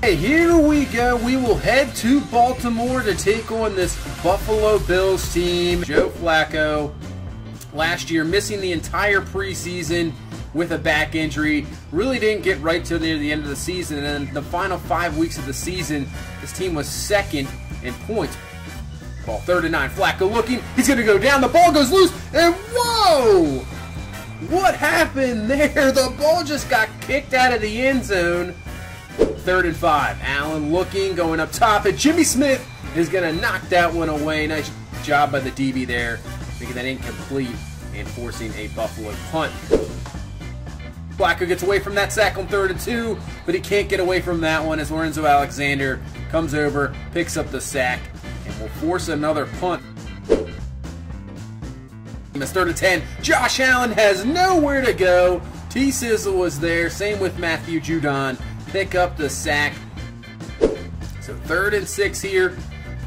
Okay, here we go. We will head to Baltimore to take on this Buffalo Bills team. Joe Flacco, last year missing the entire preseason with a back injury. Really didn't get right till near the end of the season. And then the final 5 weeks of the season, this team was second in points. Ball 3rd and 9. Flacco looking. He's going to go down. The ball goes loose. And whoa! What happened there? The ball just got kicked out of the end zone. 3rd and 5. Allen looking, going up top, and Jimmy Smith is going to knock that one away. Nice job by the DB there, making that incomplete and forcing a Buffalo punt. Flacco gets away from that sack on 3rd and 2, but he can't get away from that one as Lorenzo Alexander comes over, picks up the sack, and will force another punt. It's 3rd and 10. Josh Allen has nowhere to go. T-Sizzle was there. Same with Matthew Judon. Pick up the sack. So 3rd and 6 here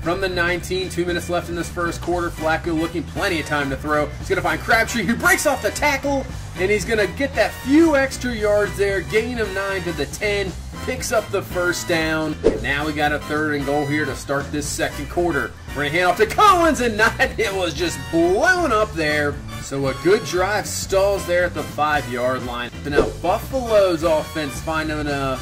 from the 19. 2 minutes left in this first quarter. Flacco looking plenty of time to throw. He's going to find Crabtree, who breaks off the tackle, and he's going to get that few extra yards there. Gain of 9 to the 10. Picks up the first down. And now we got a 3rd and goal here to start this second quarter. We're going to hand off to Collins, and it was just blown up there. So a good drive stalls there at the 5-yard line. So now Buffalo's offense finding a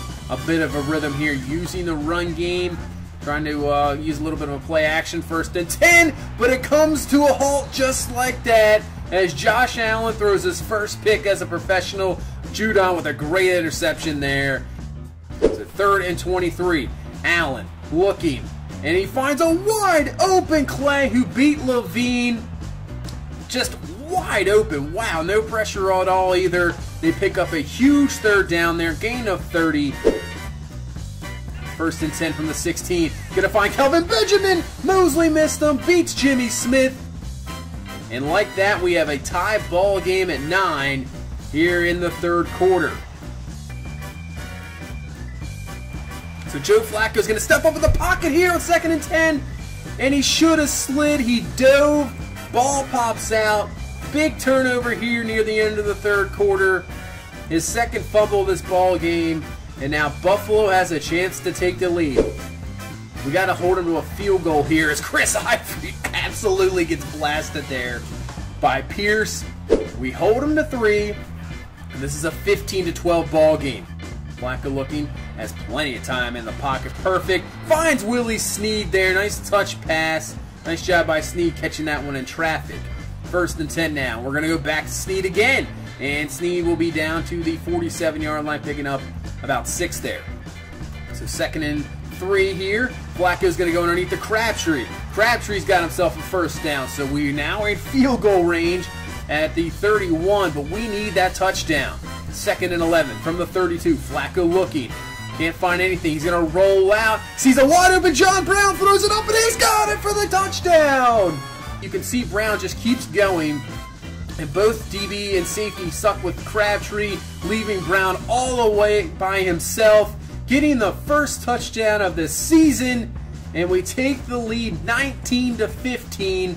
bit of a rhythm here, using the run game, trying to use a little bit of a play action. 1st and 10, but it comes to a halt just like that as Josh Allen throws his first pick as a professional. Judon with a great interception there. So 3rd and 23. Allen looking, and he finds a wide open Clay, who beat Levine. Just wide open. Wow, no pressure at all either. They pick up a huge 3rd down there. Gain of 30. 1st and 10 from the 16. Gonna find Kelvin Benjamin. Mosley missed him. Beats Jimmy Smith. And like that, we have a tie ball game at 9 here in the 3rd quarter. So Joe Flacco's going to step up in the pocket here on 2nd and 10. And he should have slid. He dove. Ball pops out. Big turnover here near the end of the 3rd quarter. His second fumble of this ball game. And now Buffalo has a chance to take the lead. We got to hold him to a field goal here as Chris Ivory absolutely gets blasted there by Pierce. We hold him to 3. And this is a 15-12 ball game. Flacco looking, has plenty of time in the pocket. Perfect. Finds Willie Snead there. Nice touch pass. Nice job by Snead catching that one in traffic. 1st and 10 now. We're going to go back to Snead again. And Snead will be down to the 47-yard line, picking up about 6 there. So 2nd and 3 here. Flacco's going to go underneath the Crabtree. Crabtree's got himself a 1st down. So we now are in field goal range at the 31, but we need that touchdown. 2nd and 11 from the 32. Flacco looking. Can't find anything. He's going to roll out. Sees a wide open John Brown. Throws it up, and he's got it for the touchdown. You can see Brown just keeps going. And both DB and safety suck with Crabtree, leaving Brown all the way by himself, getting the first touchdown of the season. And we take the lead 19-15,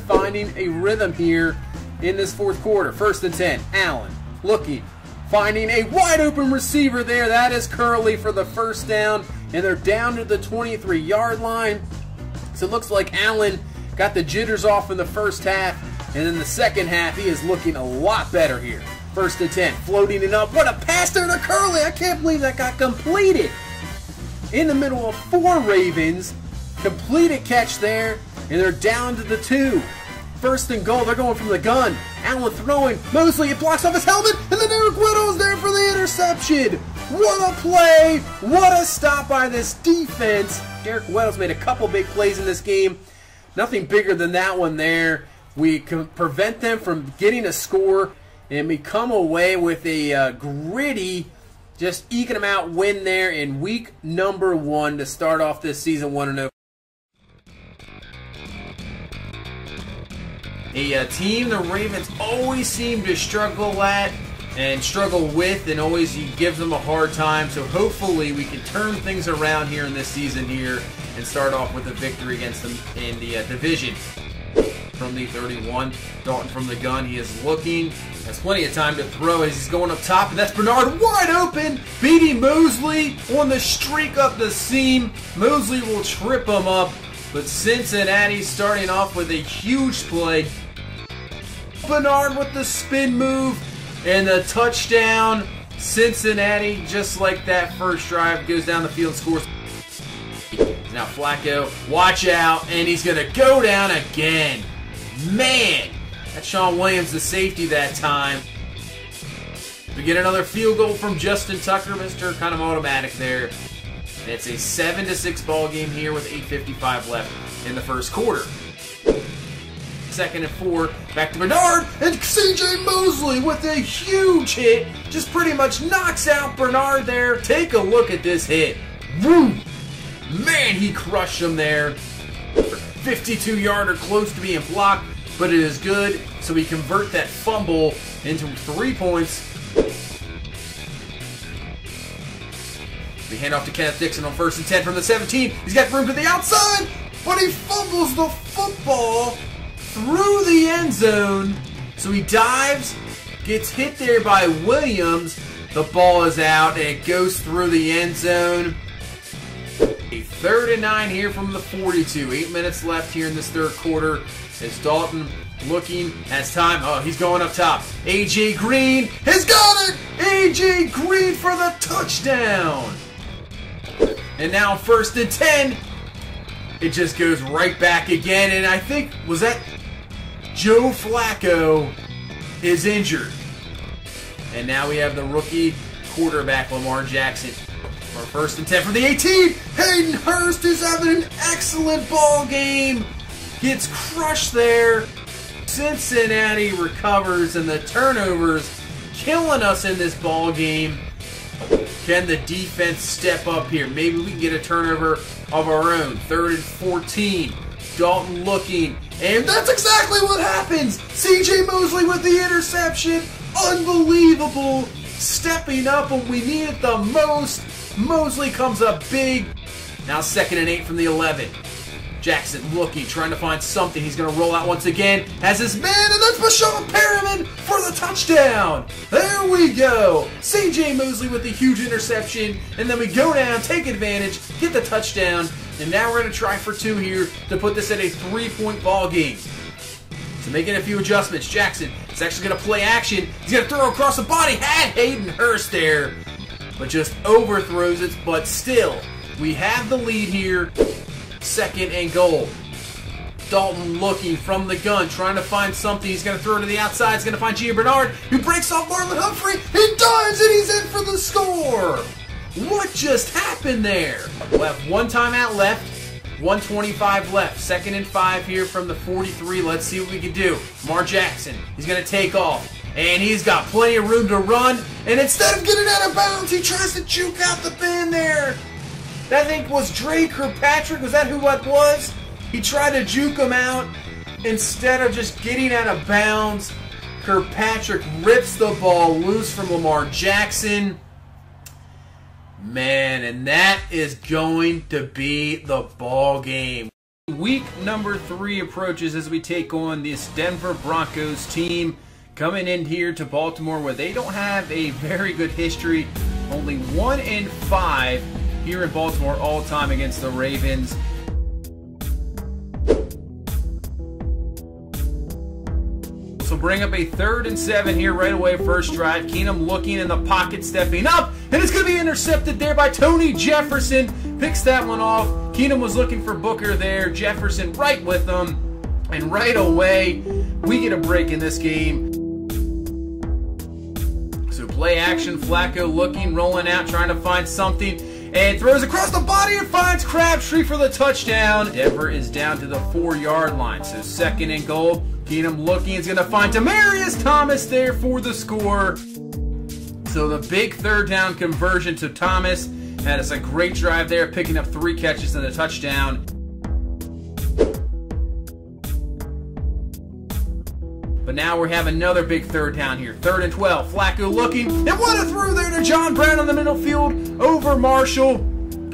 finding a rhythm here in this 4th quarter. 1st and 10. Allen looking, finding a wide open receiver there. That is Curley for the 1st down, and they're down to the 23-yard line. So it looks like Allen got the jitters off in the first half, and in the second half he is looking a lot better here. 1st and 10, floating it up. What a pass there to Curley. I can't believe that got completed. In the middle of 4 Ravens, completed catch there, and they're down to the 2. 1st and goal, they're going from the gun. Allen throwing. Mosley, it blocks off his helmet, and then Eric Weddle's there for the interception. What a play. What a stop by this defense. Eric Weddle's made a couple big plays in this game. Nothing bigger than that one there. We can prevent them from getting a score, and we come away with a gritty, just eking them out win there in week number 1 to start off this season 1-0. A team the Ravens always seem to struggle at and struggle with, and always gives them a hard time. So hopefully we can turn things around here in this season here and start off with a victory against them in the division. from the 31. Dalton from the gun. He is looking. Has plenty of time to throw as he's going up top. And that's Bernard wide open. beating Mosley on the streak up the seam. Mosley will trip him up. But Cincinnati starting off with a huge play. Bernard with the spin move and the touchdown. Cincinnati, just like that first drive, goes down the field, scores. Now Flacco, watch out, and he's going to go down again. Man, that's Sean Williams, the safety that time. We get another field goal from Justin Tucker, Mr. kind of automatic there. And it's a 7-6 ball game here with 8:55 left in the first quarter. 2nd and 4, back to Bernard, and C.J. Mosley with a huge hit, just pretty much knocks out Bernard there. Take a look at this hit. Woo! Man, he crushed him there. 52-yarder, close to being blocked, but it is good, so we convert that fumble into 3 points. We hand off to Kenneth Dixon on 1st and 10 from the 17. He's got room to the outside, but he fumbles the football through the end zone. So he dives, gets hit there by Williams. The ball is out, and it goes through the end zone. A 3rd and 9 here from the 42. 8 minutes left here in this third quarter. As Dalton looking, has time. Oh, he's going up top. A.J. Green has got it! A.J. Green for the touchdown! And now 1st and 10. It just goes right back again, and I think, was that Joe Flacco is injured. And now we have the rookie quarterback, Lamar Jackson. For 1st and 10 from the 18. Hayden Hurst is having an excellent ball game. Gets crushed there. Cincinnati recovers, and the turnovers killing us in this ball game. Can the defense step up here? Maybe we can get a turnover of our own. 3rd and 14. Dalton looking, and that's exactly what happens. C.J. Mosley with the interception. Unbelievable. Stepping up when we need it the most. Mosley comes up big. Now 2nd and 8 from the 11. Jackson looking, trying to find something. He's going to roll out once again. Has his man, and that's Bashawn Perriman for the touchdown. There we go. C.J. Mosley with the huge interception. And then we go down, take advantage, get the touchdown. And now we're going to try for 2 here to put this at a 3-point ball game. So making a few adjustments. Jackson is actually going to play action. He's going to throw across the body. Had Hayden Hurst there, but just overthrows it. But still, we have the lead here. 2nd and goal. Dalton looking from the gun, trying to find something. He's going to throw it to the outside. He's going to find Gia Bernard, who breaks off Marlon Humphrey. He dives, and he's in for the score. What just happened there? We'll have 1 timeout left. 1:25 left. 2nd and 5 here from the 43. Let's see what we can do. Lamar Jackson, he's going to take off. And he's got plenty of room to run. And instead of getting out of bounds, he tries to juke out the bin there. That, I think, was Dre Kirkpatrick. Was that who that was? He tried to juke him out. Instead of just getting out of bounds, Kirkpatrick rips the ball loose from Lamar Jackson. Man, and that is going to be the ball game. Week number 3 approaches as we take on this Denver Broncos team coming in here to Baltimore, where they don't have a very good history. Only 1-5 here in Baltimore all time against the Ravens. So bring up a 3rd and 7 here right away, first drive. Keenum looking in the pocket, stepping up, and it's going to be intercepted there by Tony Jefferson. Picks that one off. Keenum was looking for Booker there. Jefferson right with them. And right away, we get a break in this game. So play action, Flacco looking, rolling out, trying to find something. And throws across the body and finds Crabtree for the touchdown. Denver is down to the 4-yard line. So 2nd and goal. Keenum looking, is going to find Demaryius Thomas there for the score. So the big 3rd down conversion to Thomas. Had us a great drive there, picking up 3 catches and a touchdown. But now we have another big 3rd down here. 3rd and 12. Flacco looking. And what a throw there to John Brown on the middle field over Marshall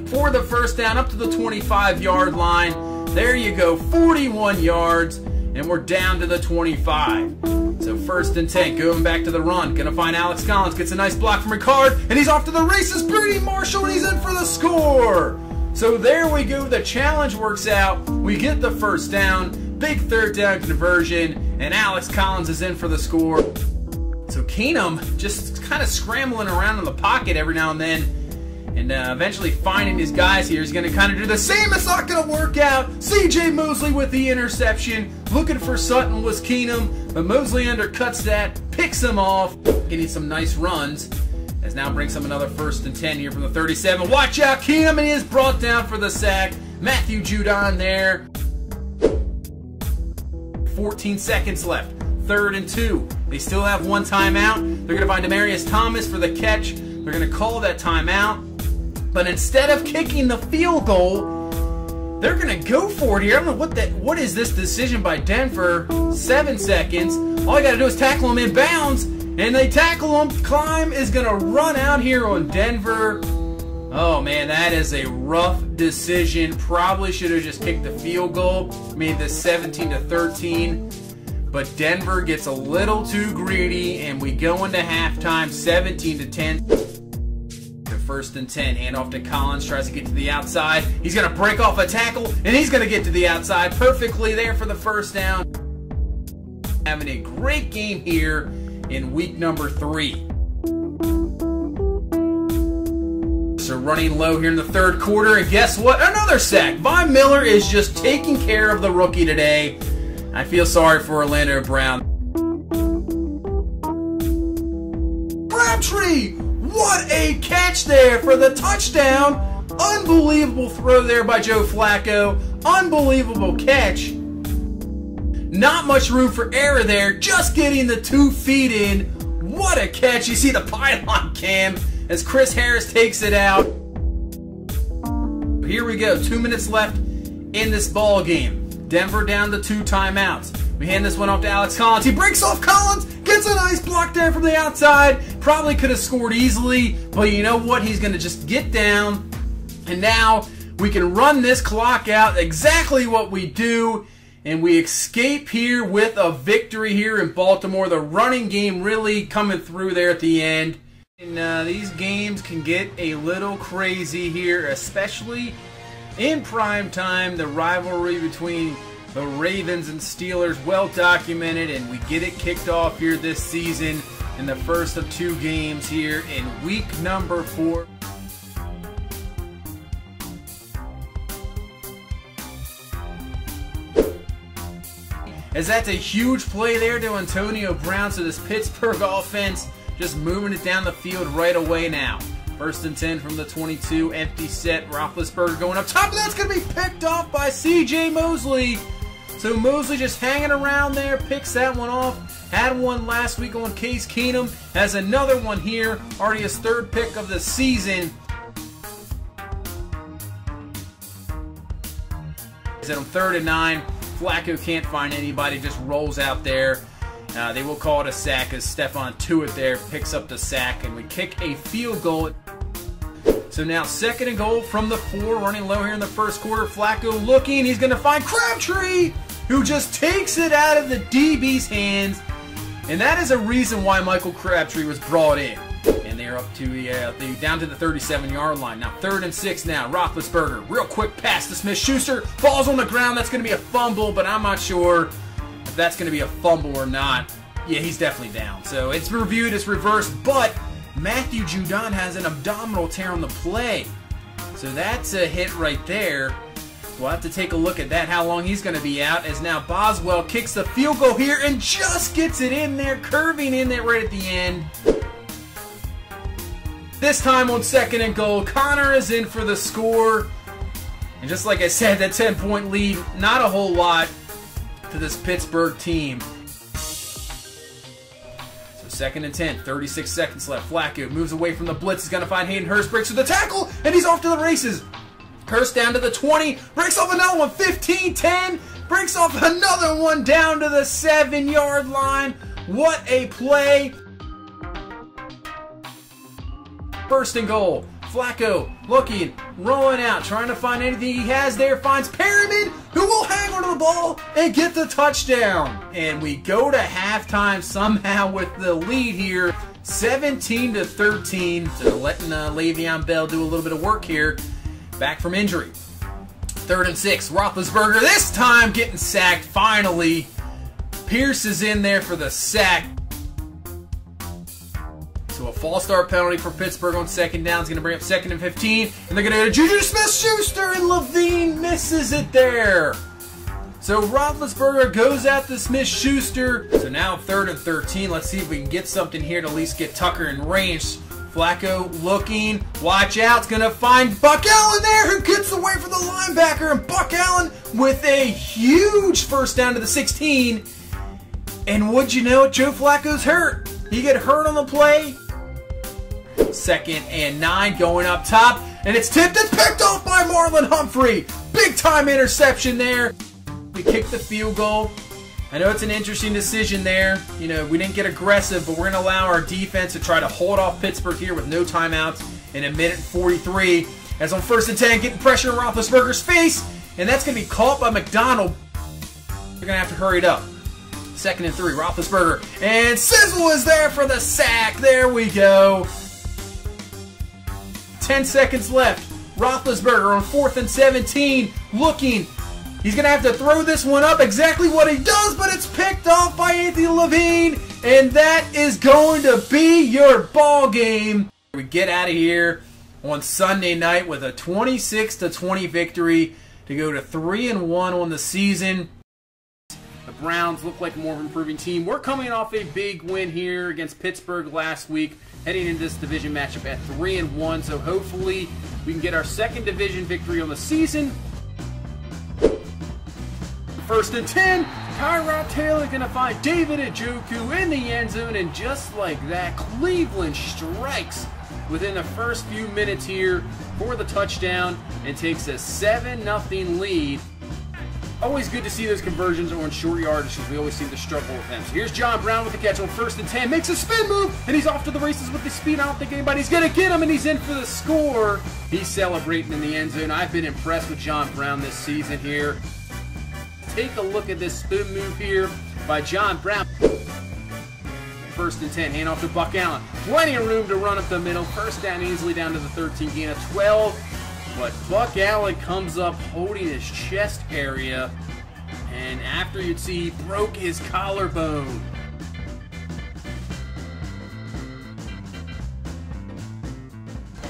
for the 1st down up to the 25-yard line. There you go. 41 yards. and we're down to the 25. So 1st and 10, going back to the run. Gonna find Alex Collins, gets a nice block from Ricard, and he's off to the races. Brady Marshall, and he's in for the score. So there we go. The challenge works out. We get the 1st down, big 3rd down conversion, and Alex Collins is in for the score. So Keenum just kind of scrambling around in the pocket every now and then, and eventually finding his guys here. He's going to kind of do the same. It's not going to work out. C.J. Mosley with the interception. Looking for Sutton was Keenum, but Mosley undercuts that, picks him off, getting some nice runs. As now brings him another 1st and 10 here from the 37. Watch out, Keenum, and he is brought down for the sack. Matthew Judon there. 14 seconds left. 3rd and 2. They still have 1 timeout. They're going to find Demarius Thomas for the catch. They're going to call that timeout. But instead of kicking the field goal, they're going to go for it here. I don't know what is this decision by Denver. 7 seconds. All you got to do is tackle him in bounds. And they tackle him. Climb is going to run out here on Denver. Oh, man, that is a rough decision. Probably should have just kicked the field goal. Made this 17-13. But Denver gets a little too greedy, and we go into halftime 17-10. The 1st and 10, handoff to Collins, tries to get to the outside. He's going to break off a tackle, and he's going to get to the outside perfectly there for the 1st down. Having a great game here in week number 3. So running low here in the 3rd quarter, and guess what? Another sack. Von Miller is just taking care of the rookie today. I feel sorry for Orlando Brown. Crabtree! What a catch there for the touchdown! Unbelievable throw there by Joe Flacco. Unbelievable catch. Not much room for error there. Just getting the 2 feet in. What a catch. You see the pylon cam as Chris Harris takes it out. Here we go. 2 minutes left in this ball game. Denver down to 2 timeouts. We hand this one off to Alex Collins. He breaks off Collins, gets a nice block there from the outside. Probably could have scored easily, but you know what? He's going to just get down. And now we can run this clock out, exactly what we do. And we escape here with a victory here in Baltimore. The running game really coming through there at the end. And these games can get a little crazy here, especially in prime time. The rivalry between the Ravens and Steelers, well documented, and we get it kicked off here this season in the first of 2 games here in week number 4. As that's a huge play there to Antonio Brown, so this Pittsburgh offense just moving it down the field right away now. 1st and 10 from the 22, empty set. Roethlisberger going up top, and that's going to be picked off by C.J. Mosley. So Mosley just hanging around there, picks that one off. Had one last week on Case Keenum. Has another one here, already his 3rd pick of the season. Is on 3rd and 9. Flacco can't find anybody, just rolls out there. They will call it a sack as Stephon Tuitt there picks up the sack, and we kick a field goal. So now 2nd and goal from the 4, running low here in the 1st quarter. Flacco looking, he's going to find Crabtree, who just takes it out of the DB's hands. And that is a reason why Michael Crabtree was brought in. And they're up to down to the 37-yard line. Now 3rd and 6 now. Roethlisberger, real quick pass to Smith-Schuster. Falls on the ground. That's going to be a fumble, but I'm not sure if that's going to be a fumble or not. Yeah, he's definitely down. So it's reviewed, it's reversed, but Matthew Judon has an abdominal tear on the play. So that's a hit right there. We'll have to take a look at that, how long he's going to be out, as now Boswell kicks the field goal here and just gets it in there, curving in there right at the end. This time on 2nd and goal, Connor is in for the score. And just like I said, that 10-point lead, not a whole lot to this Pittsburgh team. So 2nd and 10, 36 seconds left. Flacco moves away from the blitz. He's going to find Hayden Hurst, breaks with the tackle, and he's off to the races. Hurst down to the 20, breaks off another one, 15-10, breaks off another one down to the 7-yard line. What a play. 1st and goal. Flacco looking, rolling out, trying to find anything he has there. Finds Perriman. who will hang onto the ball and get the touchdown. And we go to halftime somehow with the lead here, 17-13. So letting Le'Veon Bell do a little bit of work here, back from injury. 3rd and 6, Roethlisberger this time getting sacked finally. Pierce is in there for the sack. So a false start penalty for Pittsburgh on 2nd down is going to bring up 2nd and 15. And they're going to go to Juju Smith-Schuster, and Levine misses it there. So Roethlisberger goes out to Smith-Schuster. So now 3rd and 13. Let's see if we can get something here to at least get Tucker in range. Flacco looking. Watch out. It's going to find Buck Allen there, who gets away from the linebacker. And Buck Allen with a huge first down to the 16. And would you know it, Joe Flacco's hurt. He get hurt on the play. 2nd and 9 going up top, and it's tipped. It's picked off by Marlon Humphrey. Big time interception there. We kicked the field goal. I know it's an interesting decision there. You know, we didn't get aggressive, but we're going to allow our defense to try to hold off Pittsburgh here with no timeouts in 1:43. As on 1st and 10, getting pressure in Roethlisberger's face, and that's going to be caught by McDonald. They're going to have to hurry it up. 2nd and 3, Roethlisberger, and Sizzle is there for the sack. There we go. 10 seconds left. Roethlisberger on 4th and 17, looking. He's going to have to throw this one up, exactly what he does, but it's picked off by Anthony Levine, and that is going to be your ball game. We get out of here on Sunday night with a 26-20 victory to go to 3-1 on the season. The Browns look like a more improving team. We're coming off a big win here against Pittsburgh last week, heading into this division matchup at 3-1. So hopefully we can get our 2nd division victory on the season. 1st and 10, Tyrod Taylor going to find David Njoku in the end zone, and just like that, Cleveland strikes within the first few minutes here for the touchdown and takes a 7-0 lead. Always good to see those conversions on short yardage because we always seem to struggle with them. So here's John Brown with the catch on 1st and 10. Makes a spin move, and he's off to the races with the speed. I don't think anybody's going to get him, and he's in for the score. He's celebrating in the end zone. I've been impressed with John Brown this season here. Take a look at this spin move here by John Brown. 1st and 10, hand off to Buck Allen. Plenty of room to run up the middle. 1st down easily down to the 13, gain of 12. But Buck Allen comes up holding his chest area, and after you'd see he broke his collarbone.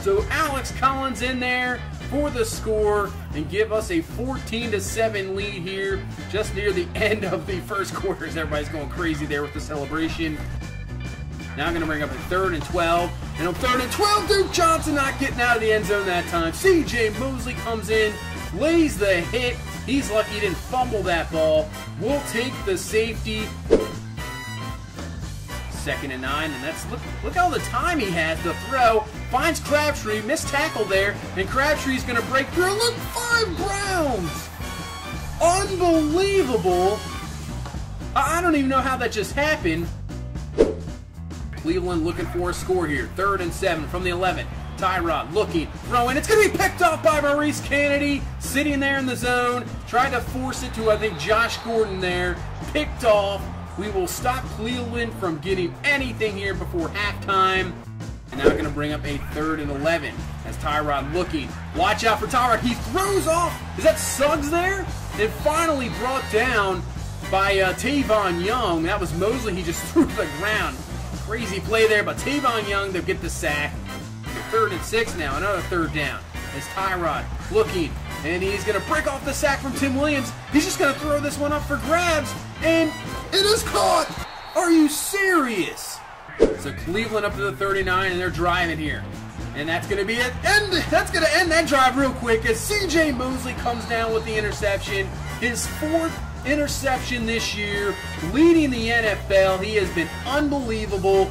So Alex Collins in there for the score and give us a 14-7 lead here just near the end of the first quarter as everybody's going crazy there with the celebration. Now I'm going to bring up a 3rd and 12. And on 3rd and 12, Duke Johnson not getting out of the end zone that time. C.J. Mosley comes in, lays the hit. He's lucky he didn't fumble that ball. We'll take the safety. 2nd and 9, and that's look all the time he has to throw. Finds Crabtree, missed tackle there, and Crabtree's going to break through. Look, 5 Browns! Unbelievable! I don't even know how that just happened. Cleveland looking for a score here. 3rd and 7 from the 11. Tyrod looking, throwing. It's going to be picked off by Maurice Kennedy, sitting there in the zone. Tried to force it to, I think, Josh Gordon there. Picked off. We will stop Cleveland from getting anything here before halftime. And now we're going to bring up a 3rd and 11 as Tyrod looking. Watch out for Tyrod. He throws off. Is that Suggs there? And finally brought down by Tavon Young. That was Mosley. He just threw to the ground. Crazy play there, but Tavon Young, they'll get the sack. 3rd and 6 now, another 3rd down. As Tyrod looking, and he's going to break off the sack from Tim Williams. He's just going to throw this one up for grabs, and it is caught! Are you serious? So Cleveland up to the 39, and they're driving here. And that's going to be it. That's going to end that drive real quick as C.J. Mosley comes down with the interception. His 4th interception this year, leading the NFL. He has been unbelievable.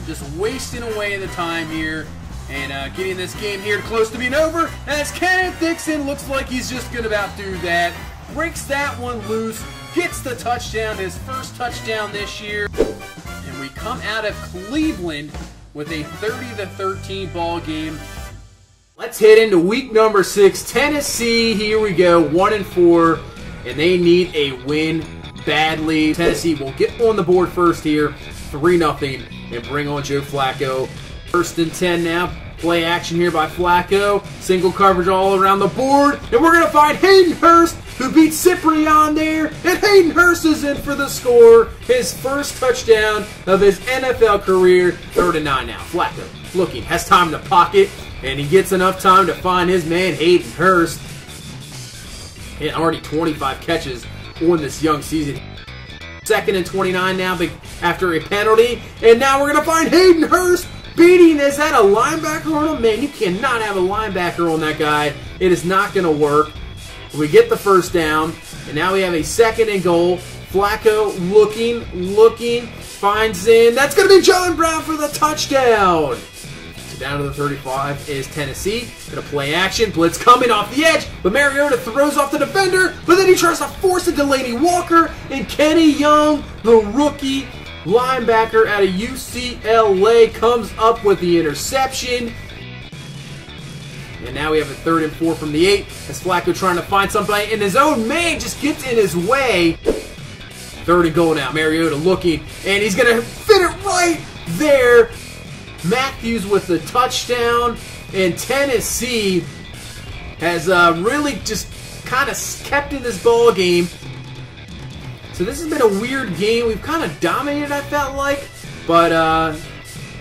Just wasting away the time here and getting this game here close to being over as Kenneth Dixon looks like he's just going to about do that. Breaks that one loose, gets the touchdown, his first touchdown this year. And we come out of Cleveland with a 30-13 ball game. Let's head into week number 6. Tennessee, here we go, 1-4, and they need a win badly. Tennessee will get on the board first here, 3-0, and bring on Joe Flacco. 1st and 10 now. Play action here by Flacco. Single coverage all around the board, and we're going to find Hayden Hurst, who beat Cyprian there, and Hayden Hurst is in for the score. His first touchdown of his NFL career. 3rd and 9 now. Flacco looking, has time in the pocket, and he gets enough time to find his man Hayden Hurst. And already 25 catches on this young season. 2nd and 29 now after a penalty, and now we're going to find Hayden Hurst beating. Is that a linebacker on him? Man, you cannot have a linebacker on that guy. It is not going to work. We get the first down, and now we have a 2nd and goal. Flacco looking, finds in. That's going to be John Brown for the touchdown. So down to the 35 is Tennessee. Going to play action. Blitz coming off the edge, but Mariota throws off the defender, but then he tries to force it to Delaney Walker, and Kenny Young, the rookie linebacker out of UCLA, comes up with the interception. And now we have a 3rd and 4 from the 8 as Flacco trying to find somebody, and his own man just gets in his way. 3rd and goal now. Mariota looking, and he's going to fit it right there. Matthews with the touchdown, and Tennessee has really just kind of kept in this ball game. So this has been a weird game. We've kind of dominated, I felt like, but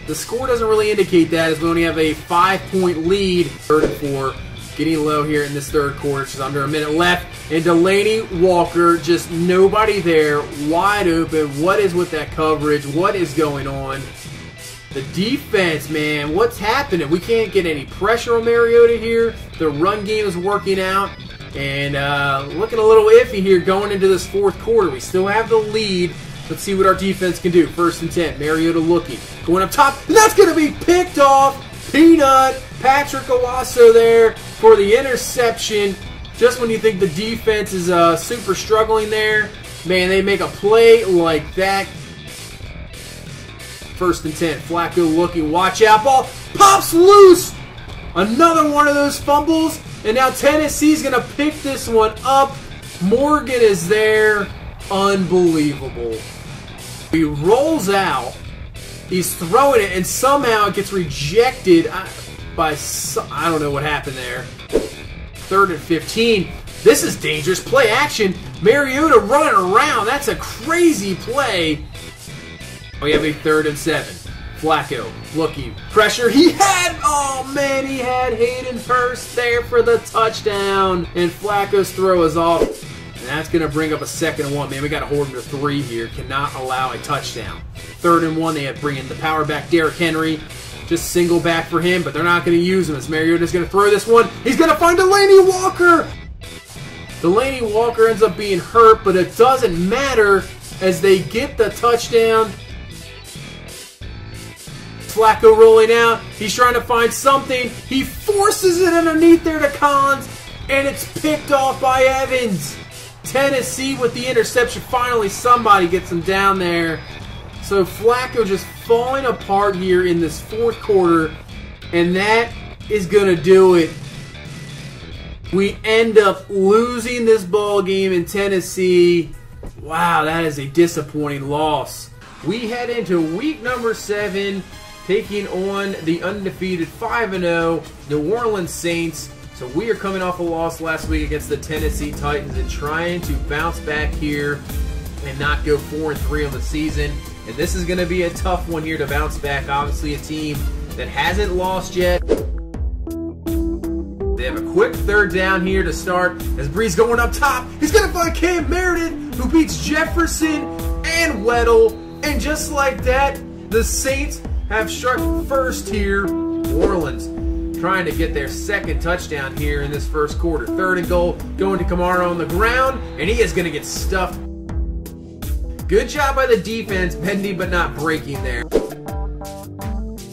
the score doesn't really indicate that, as we only have a 5-point lead. 3rd and 4, getting low here in this 3rd quarter. Just under a minute left, and Delaney Walker, just nobody there, wide open. What is with that coverage? What is going on? The defense, man, what's happening? We can't get any pressure on Mariota here. The run game is working out, and looking a little iffy here going into this 4th quarter. We still have the lead. Let's see what our defense can do. 1st and 10. Mariota looking. Going up top. And that's going to be picked off. Peanut. Patrick Owasso there for the interception. Just when you think the defense is super struggling there, man, they make a play like that. 1st and 10. Flacco looking. Watch out. Ball pops loose. Another one of those fumbles. And now Tennessee's going to pick this one up. Morgan is there. Unbelievable. He rolls out. He's throwing it, and somehow it gets rejected by I don't know what happened there. 3rd and 15. This is dangerous. Play action. Mariota running around. That's a crazy play. We have a 3rd and 7. Flacco looking. Pressure. He had Hayden Hurst there for the touchdown. And Flacco's throw is off. And that's going to bring up a 2nd and 1. Man, we got to hold him to 3 here. Cannot allow a touchdown. 3rd and 1. They have to bring in the power back, Derrick Henry. Just single back for him, but they're not going to use him as Mariota's going to throw this one. He's going to find Delaney Walker. Delaney Walker ends up being hurt, but it doesn't matter as they get the touchdown. Flacco rolling out. He's trying to find something. He forces it underneath there to Collins, and it's picked off by Evans. Tennessee with the interception. Finally, somebody gets him down there. So Flacco just falling apart here in this 4th quarter, and that is going to do it. We end up losing this ball game in Tennessee. Wow, that is a disappointing loss. We head into week number 7, taking on the undefeated 5-0 New Orleans Saints. So we are coming off a loss last week against the Tennessee Titans and trying to bounce back here and not go 4-3 on the season. And this is going to be a tough one here to bounce back. Obviously a team that hasn't lost yet. They have a quick 3rd down here to start as Breeze going up top. He's going to find Cam Meredith, who beats Jefferson and Weddle. And just like that, the Saints have struck first here. New Orleans trying to get their 2nd touchdown here in this 1st quarter. 3rd and goal, going to Kamara on the ground, and he is going to get stuffed. Good job by the defense, bending but not breaking there.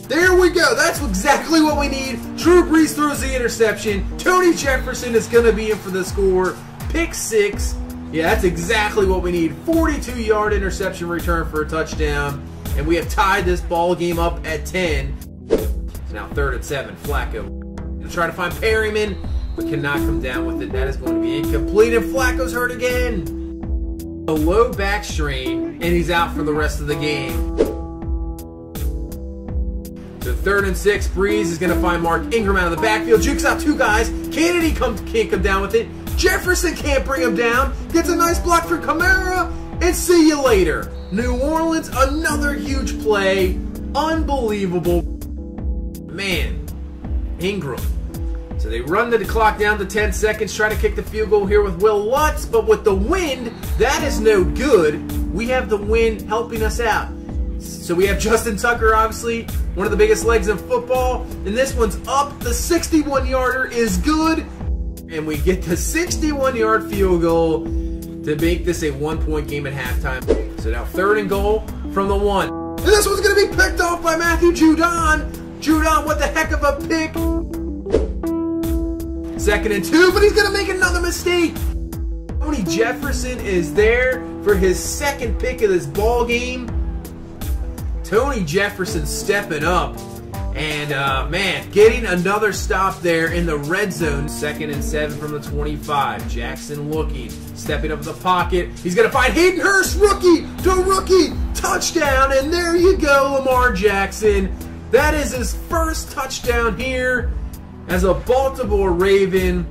There we go. That's exactly what we need. Drew Brees throws the interception. Tony Jefferson is going to be in for the score. Pick 6. Yeah, that's exactly what we need. 42-yard interception return for a touchdown. And we have tied this ball game up at 10. So now 3rd and 7. Flacco to try to find Perryman, but cannot come down with it. That is going to be incomplete, and Flacco's hurt again. A low back strain, and he's out for the rest of the game. So 3rd and 6, Breeze is going to find Mark Ingram out of the backfield, jukes out 2 guys. Kennedy can't come down with it. Jefferson can't bring him down. Gets a nice block for Kamara, and see you later. New Orleans, another huge play. Unbelievable. Man, Ingram. So they run the clock down to 10 seconds, try to kick the field goal here with Will Lutz, but with the wind, that is no good. We have the wind helping us out. So we have Justin Tucker, obviously, one of the biggest legs in football, and this one's up. The 61-yarder is good, and we get the 61-yard field goal to make this a 1-point game at halftime. So now 3rd and goal from the 1. And this one's going to be picked off by Matthew Judon. Judon, what the heck of a pick. 2nd and 2, but he's going to make another mistake. Tony Jefferson is there for his 2nd pick of this ball game. Tony Jefferson stepping up and, man, getting another stop there in the red zone. 2nd and 7 from the 25. Jackson looking, stepping up in the pocket. He's going to find Hayden Hurst, rookie to rookie, touchdown, and there you go, Lamar Jackson. That is his first touchdown here as a Baltimore Raven.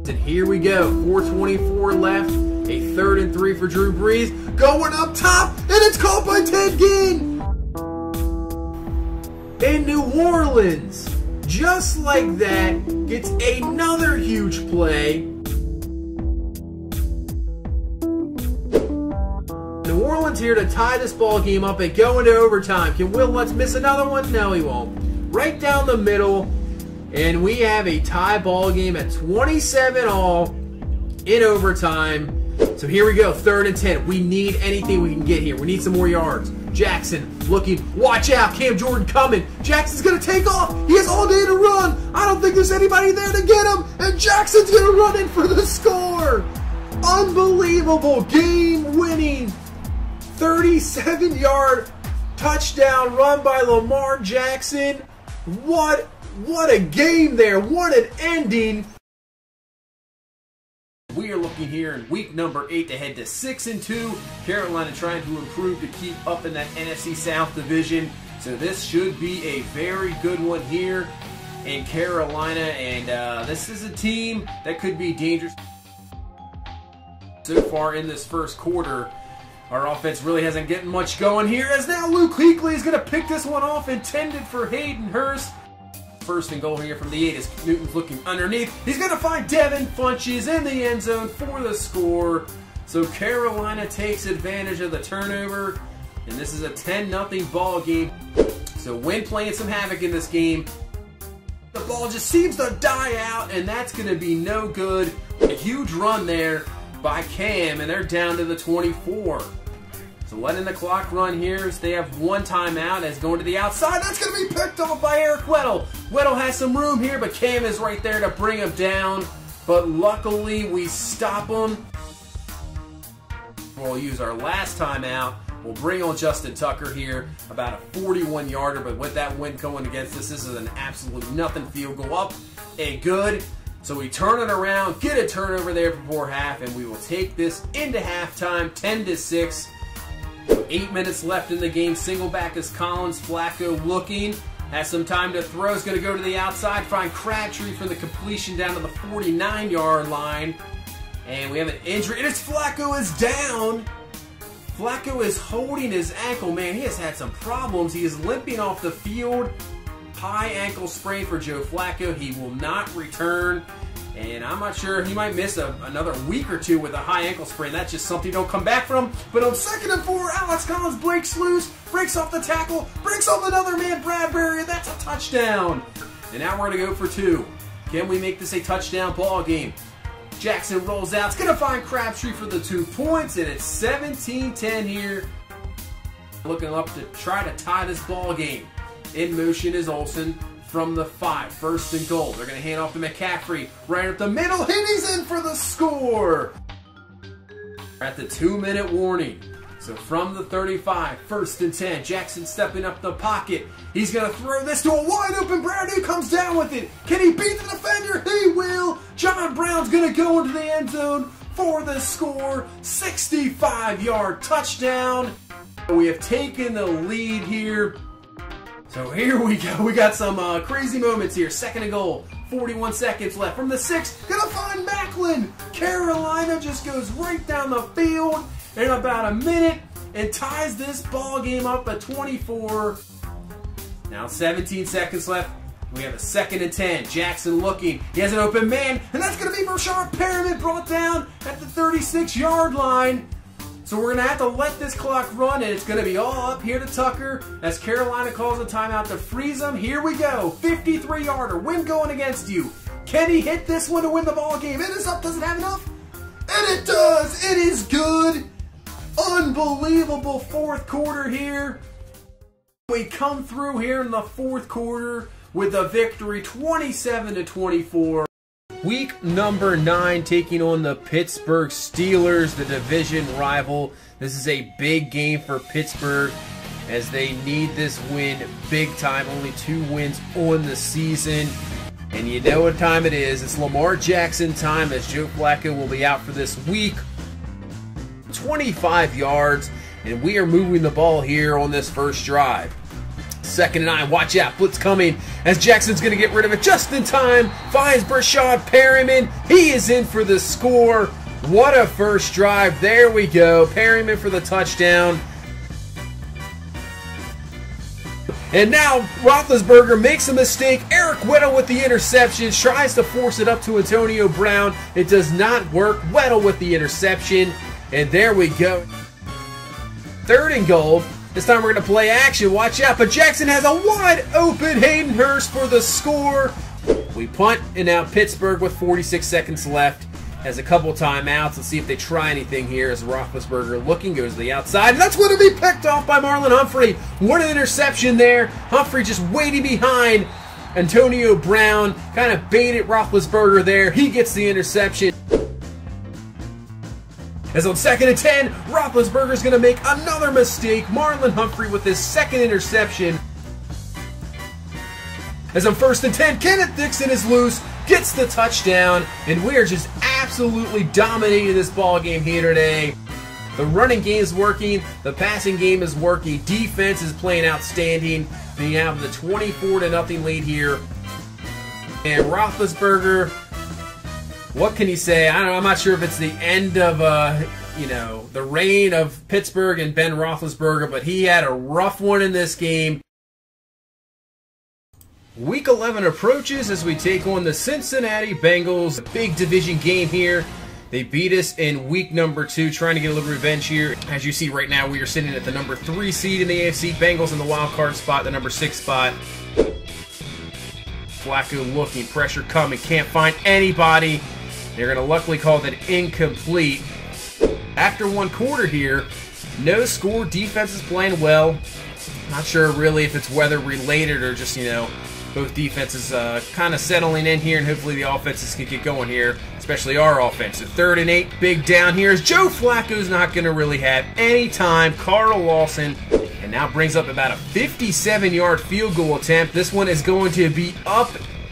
And here we go, 4:24 left, a 3rd and 3 for Drew Brees, going up top, and it's caught by Ted Ginn. And New Orleans, just like that, gets another huge play. New Orleans here to tie this ball game up and go into overtime. Can Will Lutz miss another one? No, he won't. Right down the middle, and we have a tie ball game at 27-all in overtime. So here we go, 3rd and 10. We need anything we can get here. We need some more yards. Jackson looking, watch out, Cam Jordan coming. Jackson's going to take off. He has all day to run. I don't think there's anybody there to get him, and Jackson's going to run in for the score. Unbelievable, game-winning 37-yard touchdown run by Lamar Jackson. What a game there. What an ending. We are looking here in week number 8 to head to 6-2. Carolina trying to improve to keep up in that NFC South division. So this should be a very good one here in Carolina. And this is a team that could be dangerous. So far in this first quarter, our offense really hasn't gotten much going here, as now Luke Kuechly is going to pick this one off, intended for Hayden Hurst. 1st and goal here from the 8 as Newton's looking underneath. He's going to find Devin Funches in the end zone for the score. So Carolina takes advantage of the turnover, and this is a 10-0 ball game. So Wynn playing some havoc in this game. The ball just seems to die out, and that's going to be no good. A huge run there by Cam, and they're down to the 24. So letting the clock run here as they have 1 timeout as going to the outside. That's going to be picked off by Eric Weddle. Weddle has some room here, but Cam is right there to bring him down. But luckily, we stop him. We'll use our last timeout. We'll bring on Justin Tucker here, about a 41-yarder. But with that wind going against us, this is an absolute nothing field goal up and good. So we turn it around, get a turnover there before half, and we will take this into halftime, 10-6. 8 minutes left in the game. Single back is Collins. Flacco looking. Has some time to throw. Is going to go to the outside. Find Crabtree for the completion down to the 49-yard line. And we have an injury. And it's Flacco is down. Flacco is holding his ankle. Man, he has had some problems. He is limping off the field. High ankle sprain for Joe Flacco. He will not return. And I'm not sure, he might miss another week or 2 with a high ankle sprain. That's just something you don't come back from. But on 2nd and 4, Alex Collins breaks loose, breaks off the tackle, breaks off another man, Bradbury, and that's a touchdown. And now we're going to go for 2. Can we make this a touchdown ball game? Jackson rolls out. It's going to find Crabtree for the 2 points, and it's 17-10 here. Looking up to try to tie this ball game. In motion is Olsen. From the 5, 1st and goal. They're going to hand off to McCaffrey right up the middle, and he's in for the score. At the 2-minute warning, So from the 35, 1st and 10, Jackson stepping up the pocket. He's going to throw this to a wide open Brown, who comes down with it. Can he beat the defender? He will. John Brown's going to go into the end zone for the score. 65-yard touchdown. We have taken the lead here. So here we go. We got some crazy moments here. 2nd and goal. 41 seconds left. From the 6, going to find MacLeod. Carolina just goes right down the field in about a minute and ties this ball game up at 24. Now 17 seconds left. We have a 2nd and 10. Jackson looking. He has an open man, and that's going to be Rashard Perriman, brought down at the 36-yard line. So we're going to have to let this clock run, and it's going to be all up here to Tucker as Carolina calls a timeout to freeze him. Here we go. 53-yarder. Wind going against you. Can he hit this one to win the ball game? It is up. Does it have enough? And it does. It is good. Unbelievable 4th quarter here. We come through here in the 4th quarter with a victory, 27-24. Week number 9, taking on the Pittsburgh Steelers, the division rival. This is a big game for Pittsburgh as they need this win big time. Only 2 wins on the season. And you know what time it is. It's Lamar Jackson time as Joe Flacco will be out for this week. 25 yards, and we are moving the ball here on this first drive. 2nd and 9, watch out, blitz coming as Jackson's going to get rid of it just in time. Finds Rashard Perriman. He is in for the score. What a first drive. There we go. Perriman for the touchdown. And now Roethlisberger makes a mistake. Eric Weddle with the interception. Tries to force it up to Antonio Brown. It does not work. Weddle with the interception. And there we go. 3rd and goal. This time we're going to play action. Watch out. But Jackson has a wide open Hayden Hurst for the score. We punt, and now Pittsburgh with 46 seconds left has a couple timeouts. Let's see if they try anything here as Roethlisberger looking, goes to the outside. And that's going to be picked off by Marlon Humphrey. What an interception there. Humphrey just waiting behind Antonio Brown. Kind of baited Roethlisberger there. He gets the interception. As on 2nd and 10, Roethlisberger's going to make another mistake. Marlon Humphrey with his 2nd interception. As on 1st and 10, Kenneth Dixon is loose, gets the touchdown, and we are just absolutely dominating this ball game here today. The running game is working, the passing game is working, defense is playing outstanding. We have the 24-0 lead here. And Roethlisberger, what can you say? I don't know, I'm not sure if it's the end of the reign of Pittsburgh and Ben Roethlisberger, but he had a rough one in this game. Week 11 approaches as we take on the Cincinnati Bengals. A big division game here. They beat us in week number 2, trying to get a little revenge here. As you see right now, we are sitting at the number 3 seed in the AFC. Bengals in the wild card spot, the number 6 spot. Flacco looking, pressure coming, can't find anybody. They're going to luckily call that incomplete. After 1 quarter here, no score, defense is playing well. Not sure really if it's weather related or just, both defenses kind of settling in here, and hopefully the offenses can get going here, especially our offense. So 3rd and 8, big down here as Joe Flacco's not going to really have any time. Carl Lawson, and now brings up about a 57-yard field goal attempt. This one is going to be up,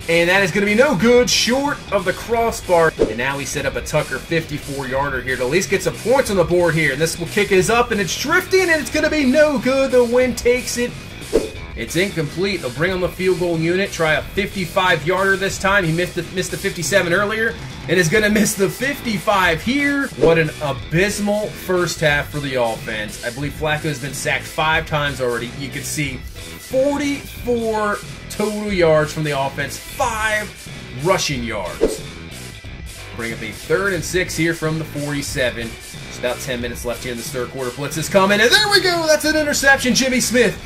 and that is going to be no good, short of the crossbar. And now we set up a Tucker 54-yarder here to at least get some points on the board here. And this will kick us up, and it's drifting, and it's going to be no good. The wind takes it. It's incomplete. They'll bring on the field goal unit, try a 55-yarder this time. He missed the 57 earlier, and is going to miss the 55 here. What an abysmal first half for the offense. I believe Flacco has been sacked 5 times already. You can see 44 total yards from the offense, 5 rushing yards. Bring up a 3rd and 6 here from the 47. It's about 10 minutes left here in this 3rd quarter. Blitz is coming, and there we go. That's an interception. Jimmy Smith.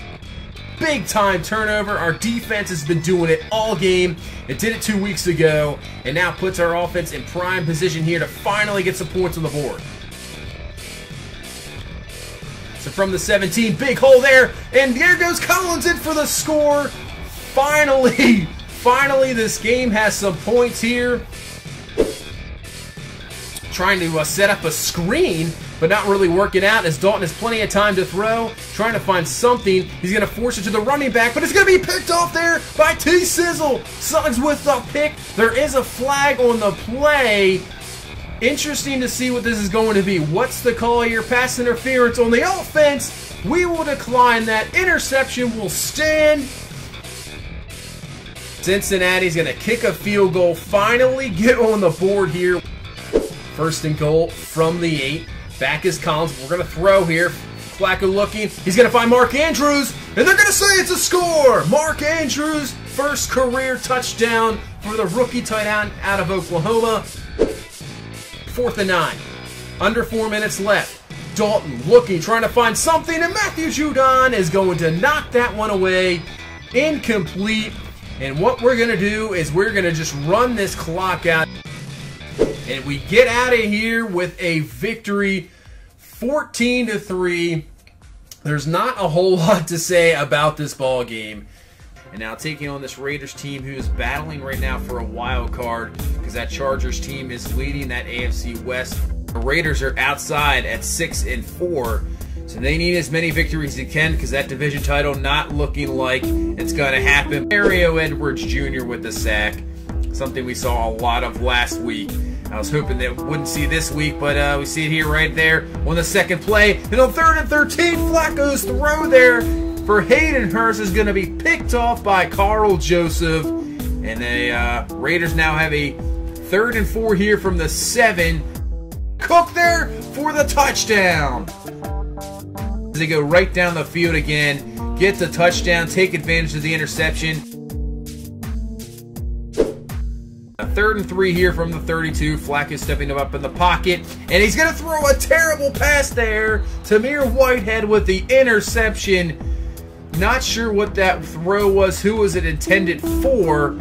Big time turnover. Our defense has been doing it all game. It did it 2 weeks ago, and now puts our offense in prime position here to finally get some points on the board. So from the 17, big hole there, and there goes Collins in for the score. Finally, this game has some points here. trying to set up a screen, but not really working out as Dalton has plenty of time to throw, trying to find something. He's going to force it to the running back, but it's going to be picked off there by T-Sizzle. Suggs with the pick. There is a flag on the play. Interesting to see what this is going to be. What's the call here? Pass interference on the offense. We will decline that. Interception will stand. Cincinnati's going to kick a field goal, finally get on the board here. First and goal from the 8. Back is Collins. We're going to throw here. Flacco looking. He's going to find Mark Andrews, and they're going to say it's a score. Mark Andrews, first career touchdown for the rookie tight end out of Oklahoma. 4th and 9. Under 4 minutes left. Dalton looking, trying to find something, and Matthew Judon is going to knock that one away. Incomplete. And what we're going to do is we're going to just run this clock out. And we get out of here with a victory, 14-3. There's not a whole lot to say about this ball game. And now taking on this Raiders team who is battling right now for a wild card because that Chargers team is leading that AFC West. The Raiders are outside at 6-4. So they need as many victories as they can because that division title not looking like it's going to happen. Mario Edwards Jr. with the sack. Something we saw a lot of last week. I was hoping that we wouldn't see this week, but we see it here right there on the second play. And on 3rd and 13, Flacco's throw there for Hayden Hurst is going to be picked off by Carl Joseph. And the Raiders now have a 3rd and 4 here from the 7. Cook there for the touchdown. They go right down the field again, get the touchdown, take advantage of the interception. A 3rd and 3 here from the 32. Flacco stepping up in the pocket, and he's going to throw a terrible pass there. Tamir Whitehead with the interception. Not sure what that throw was. Who was it intended for?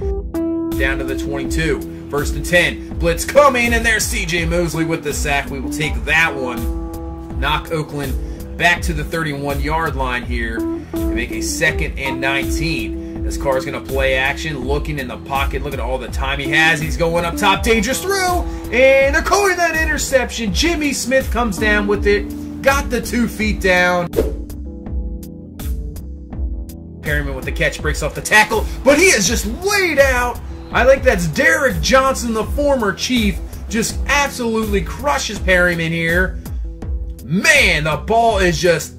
Down to the 22. 1st and 10. Blitz coming, and there's C.J. Mosley with the sack. We will take that one. Knock Oakland back to the 31-yard line here and make a 2nd and 19. This car is going to play action, looking in the pocket. Look at all the time he has. He's going up top, dangerous throw, and they're calling that interception. Jimmy Smith comes down with it, got the 2 feet down. Perryman with the catch, breaks off the tackle, but he is just laid out. I think that's Derek Johnson, the former Chief, just absolutely crushes Perryman here. Man, the ball is just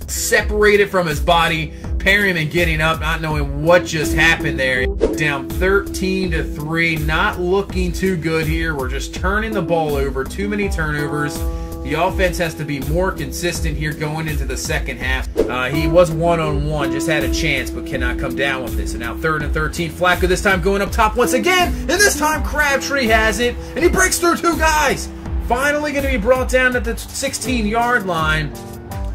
separated from his body. Perryman getting up, not knowing what just happened there. Down 13-3, not looking too good here. We're just turning the ball over, too many turnovers. The offense has to be more consistent here going into the second half. He was one-on-one, just had a chance, but cannot come down with it. So now 3rd and 13. Flacco this time going up top once again, and this time Crabtree has it, and he breaks through 2 guys. Finally going to be brought down at the 16-yard line.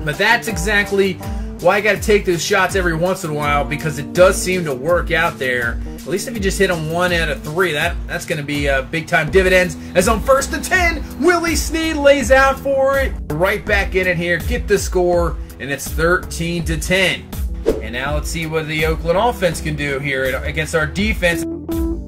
But that's exactly why I got to take those shots every once in a while, because it does seem to work out there. At least if you just hit them 1 out of 3, that's going to be big-time dividends. As on 1st and 10, Willie Snead lays out for it. Right back in it here, get the score, and it's 13-10. And now let's see what the Oakland offense can do here against our defense.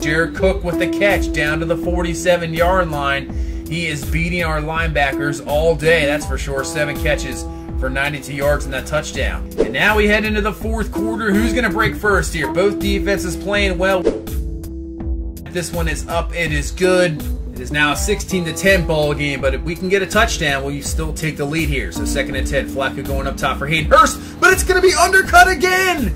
Jared Cook with the catch down to the 47-yard line. He is beating our linebackers all day, that's for sure. 7 catches for 92 yards and that touchdown. And now we head into the 4th quarter. Who's going to break first here? Both defenses playing well. This one is up. It is good. It is now a 16-10 ball game, but if we can get a touchdown, will you still take the lead here? So 2nd and 10. Flacco going up top for Hayden Hurst, but it's going to be undercut again.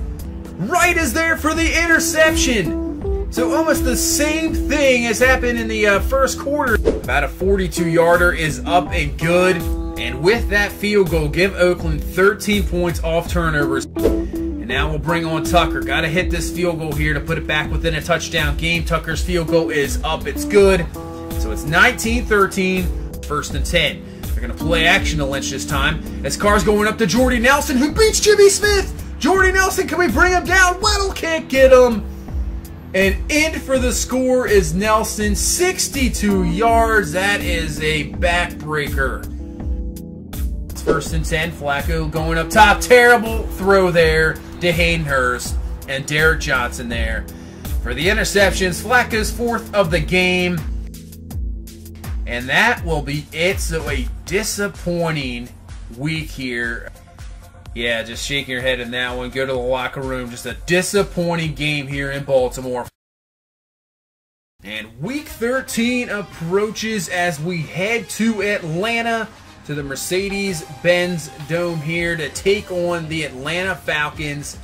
Wright is there for the interception. So almost the same thing has happened in the first quarter. About a 42-yarder is up and good. And with that field goal, give Oakland 13 points off turnovers. And now we'll bring on Tucker. Got to hit this field goal here to put it back within a touchdown game. Tucker's field goal is up. It's good. So it's 19-13, 1st and 10. They're going to play action to Lynch this time. As car's going up to Jordy Nelson, who beats Jimmy Smith. Jordy Nelson, can we bring him down? Weddle can't get him. And in for the score is Nelson, 62 yards. That is a backbreaker. It's 1st and 10. Flacco going up top. Terrible throw there to Hayden Hurst. And Derek Johnson there for the interceptions. Flacco's 4th of the game. And that will be it. So a disappointing week here. Yeah, just shaking your head in that one. Go to the locker room. Just a disappointing game here in Baltimore. And week 13 approaches as we head to Atlanta, to the Mercedes-Benz Dome here to take on the Atlanta Falcons.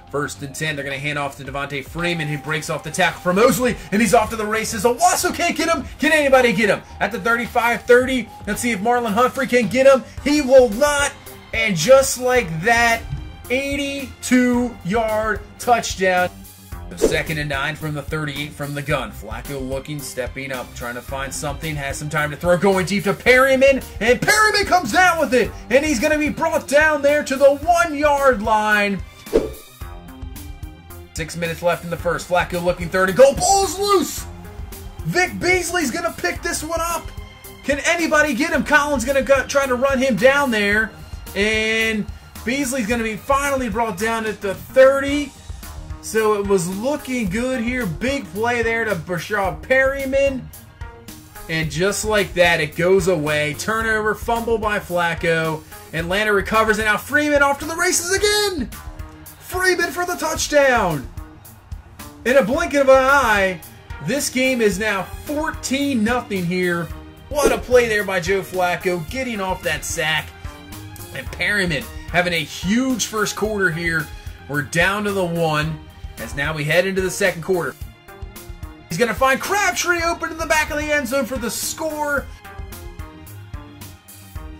First and 10, they're going to hand off to Devontae Freeman, who breaks off the tackle for Mosley, and he's off to the races. Owasso can't get him. Can anybody get him? At the 35-30, let's see if Marlon Humphrey can get him. He will not, and just like that, 82-yard touchdown. So 2nd and 9 from the 38 from the gun. Flacco looking, stepping up, trying to find something, has some time to throw, going deep to Perryman, and Perryman comes down with it, and he's going to be brought down there to the 1-yard line. 6 minutes left in the first. Flacco looking, 3rd and goal. Ball is loose. Vic Beasley's going to pick this one up. Can anybody get him? Collins going to try to run him down there. And Beasley's going to be finally brought down at the 30. So it was looking good here. Big play there to Brashad Perryman. And just like that, it goes away. Turnover, fumble by Flacco. Atlanta recovers, and now Freeman off to the races again. Freeman for the touchdown. In a blink of an eye, this game is now 14-0 here. What a play there by Joe Flacco, getting off that sack. And Perryman having a huge first quarter here. We're down to the 1 as now we head into the second quarter. He's going to find Crabtree open in the back of the end zone for the score.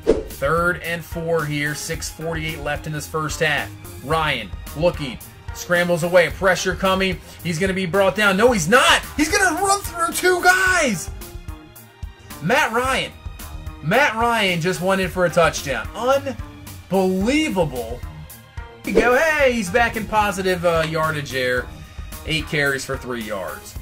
3rd and 4 here, 6:48 left in this first half. Ryan looking, scrambles away, pressure coming. He's going to be brought down. No, he's not. He's going to run through 2 guys. Matt Ryan just went in for a touchdown. Unbelievable. Here you go. Hey, he's back in positive yardage there. 8 carries for 3 yards.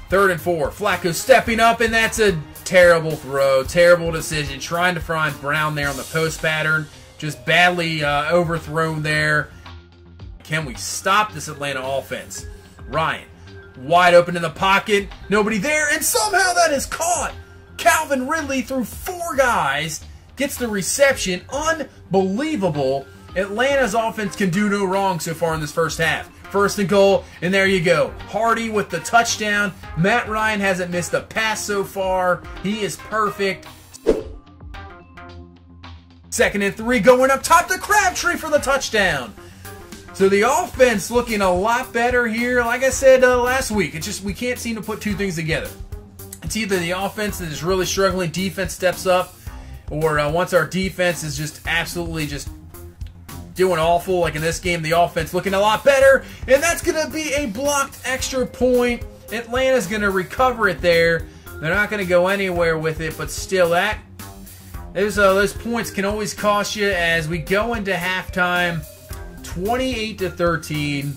3rd and 4. Flacco stepping up, and that's a terrible throw. Terrible decision. Trying to find Brown there on the post pattern. Just badly overthrown there. Can we stop this Atlanta offense? Ryan, wide open in the pocket. Nobody there, and somehow that is caught. Calvin Ridley through 4 guys. Gets the reception. Unbelievable. Atlanta's offense can do no wrong so far in this first half. 1st and goal, and there you go. Hardy with the touchdown. Matt Ryan hasn't missed a pass so far. He is perfect. 2nd and 3, going up top to Crabtree for the touchdown. So the offense looking a lot better here. Like I said last week, it's just we can't seem to put 2 things together. It's either the offense that is really struggling, defense steps up, or once our defense is just absolutely just doing awful, like in this game, the offense looking a lot better, and that's going to be a blocked extra point. Atlanta's going to recover it there. They're not going to go anywhere with it, but still, those points can always cost you as we go into halftime, 28-13.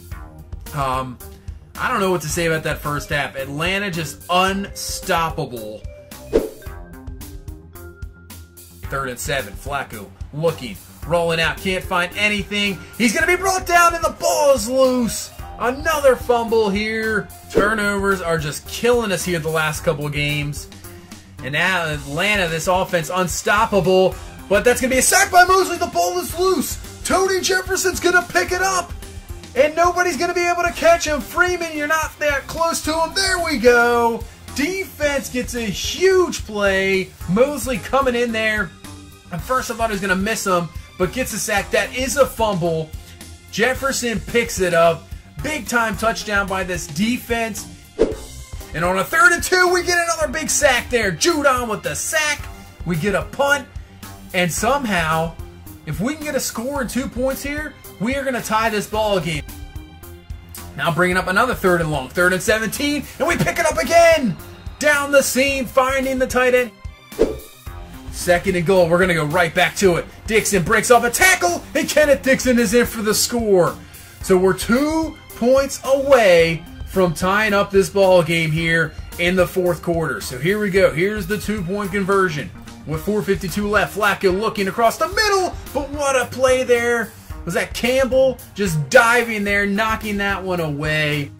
I don't know what to say about that first half. Atlanta just unstoppable. 3rd and 7. Flacco looking, rolling out, can't find anything. He's going to be brought down, and the ball is loose. Another fumble here. Turnovers are just killing us here the last couple of games. And now Atlanta, this offense, unstoppable. But that's going to be a sack by Mosley. The ball is loose. Tony Jefferson's going to pick it up. And nobody's going to be able to catch him. Freeman, you're not that close to him. There we go. Defense gets a huge play. Mosley coming in there. At first I thought he was going to miss him, but gets a sack. That is a fumble. Jefferson picks it up. Big time touchdown by this defense. And on a 3rd and 2, we get another big sack there. Judon with the sack. We get a punt. And somehow, if we can get a score and 2 points here, we are going to tie this ball game. Now bringing up another 3rd and long. 3rd and 17. And we pick it up again. Down the seam, finding the tight end. 2nd and goal. We're going to go right back to it. Dixon breaks off a tackle, and Kenneth Dixon is in for the score. So we're 2 points away from tying up this ball game here in the 4th quarter. So here we go. Here's the 2-point conversion. With 4:52 left, Flacco looking across the middle, but what a play there. Was that Campbell just diving there, knocking that one away.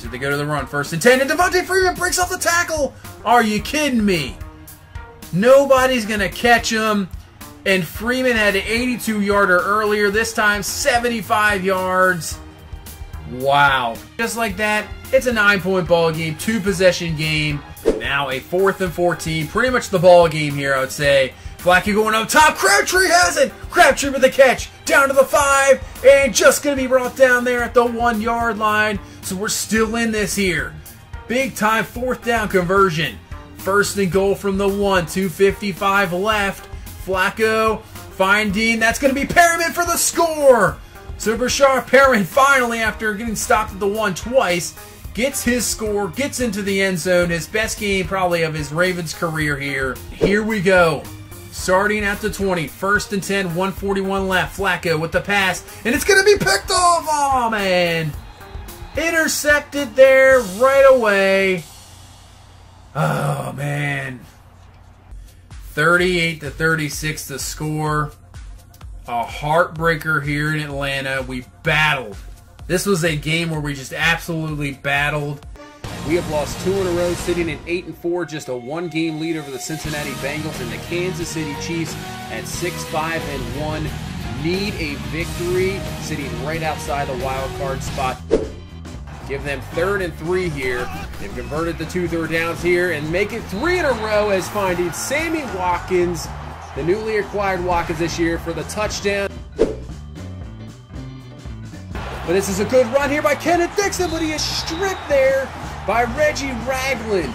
So they go to the run. 1st and 10, and Devontae Freeman breaks off the tackle. Are you kidding me? Nobody's going to catch him. And Freeman had an 82-yarder earlier. This time, 75 yards. Wow. Just like that, it's a 9-point ball game, 2-possession game. Now a 4th and 14. Pretty much the ball game here, I would say. Flacco going up top. Crabtree has it. Crabtree with the catch. Down to the 5. And just going to be brought down there at the 1-yard line. So we're still in this here. Big time 4th down conversion. 1st and goal from the 1. 2:55 left. Flacco finding. That's going to be Perriman for the score. So Brashard Perriman finally, after getting stopped at the 1 twice, gets his score, gets into the end zone. His best game probably of his Ravens career here. Here we go. Starting at the 20. 1st and 10, 1:41 left. Flacco with the pass. And it's going to be picked off. Oh, man. Intercepted there right away. Oh, man. 38-36 to score. A heartbreaker here in Atlanta. We battled. This was a game where we just absolutely battled. We have lost 2 in a row, sitting at 8-4, just a 1-game lead over the Cincinnati Bengals, and the Kansas City Chiefs at 6-5-1. Need a victory, sitting right outside the wild card spot. Give them 3rd and 3 here. They've converted the 2 third downs here and make it 3 in a row as finding Sammy Watkins, the newly acquired Watkins this year, for the touchdown. But this is a good run here by Kenneth Dixon, but he is stripped there by Reggie Ragland.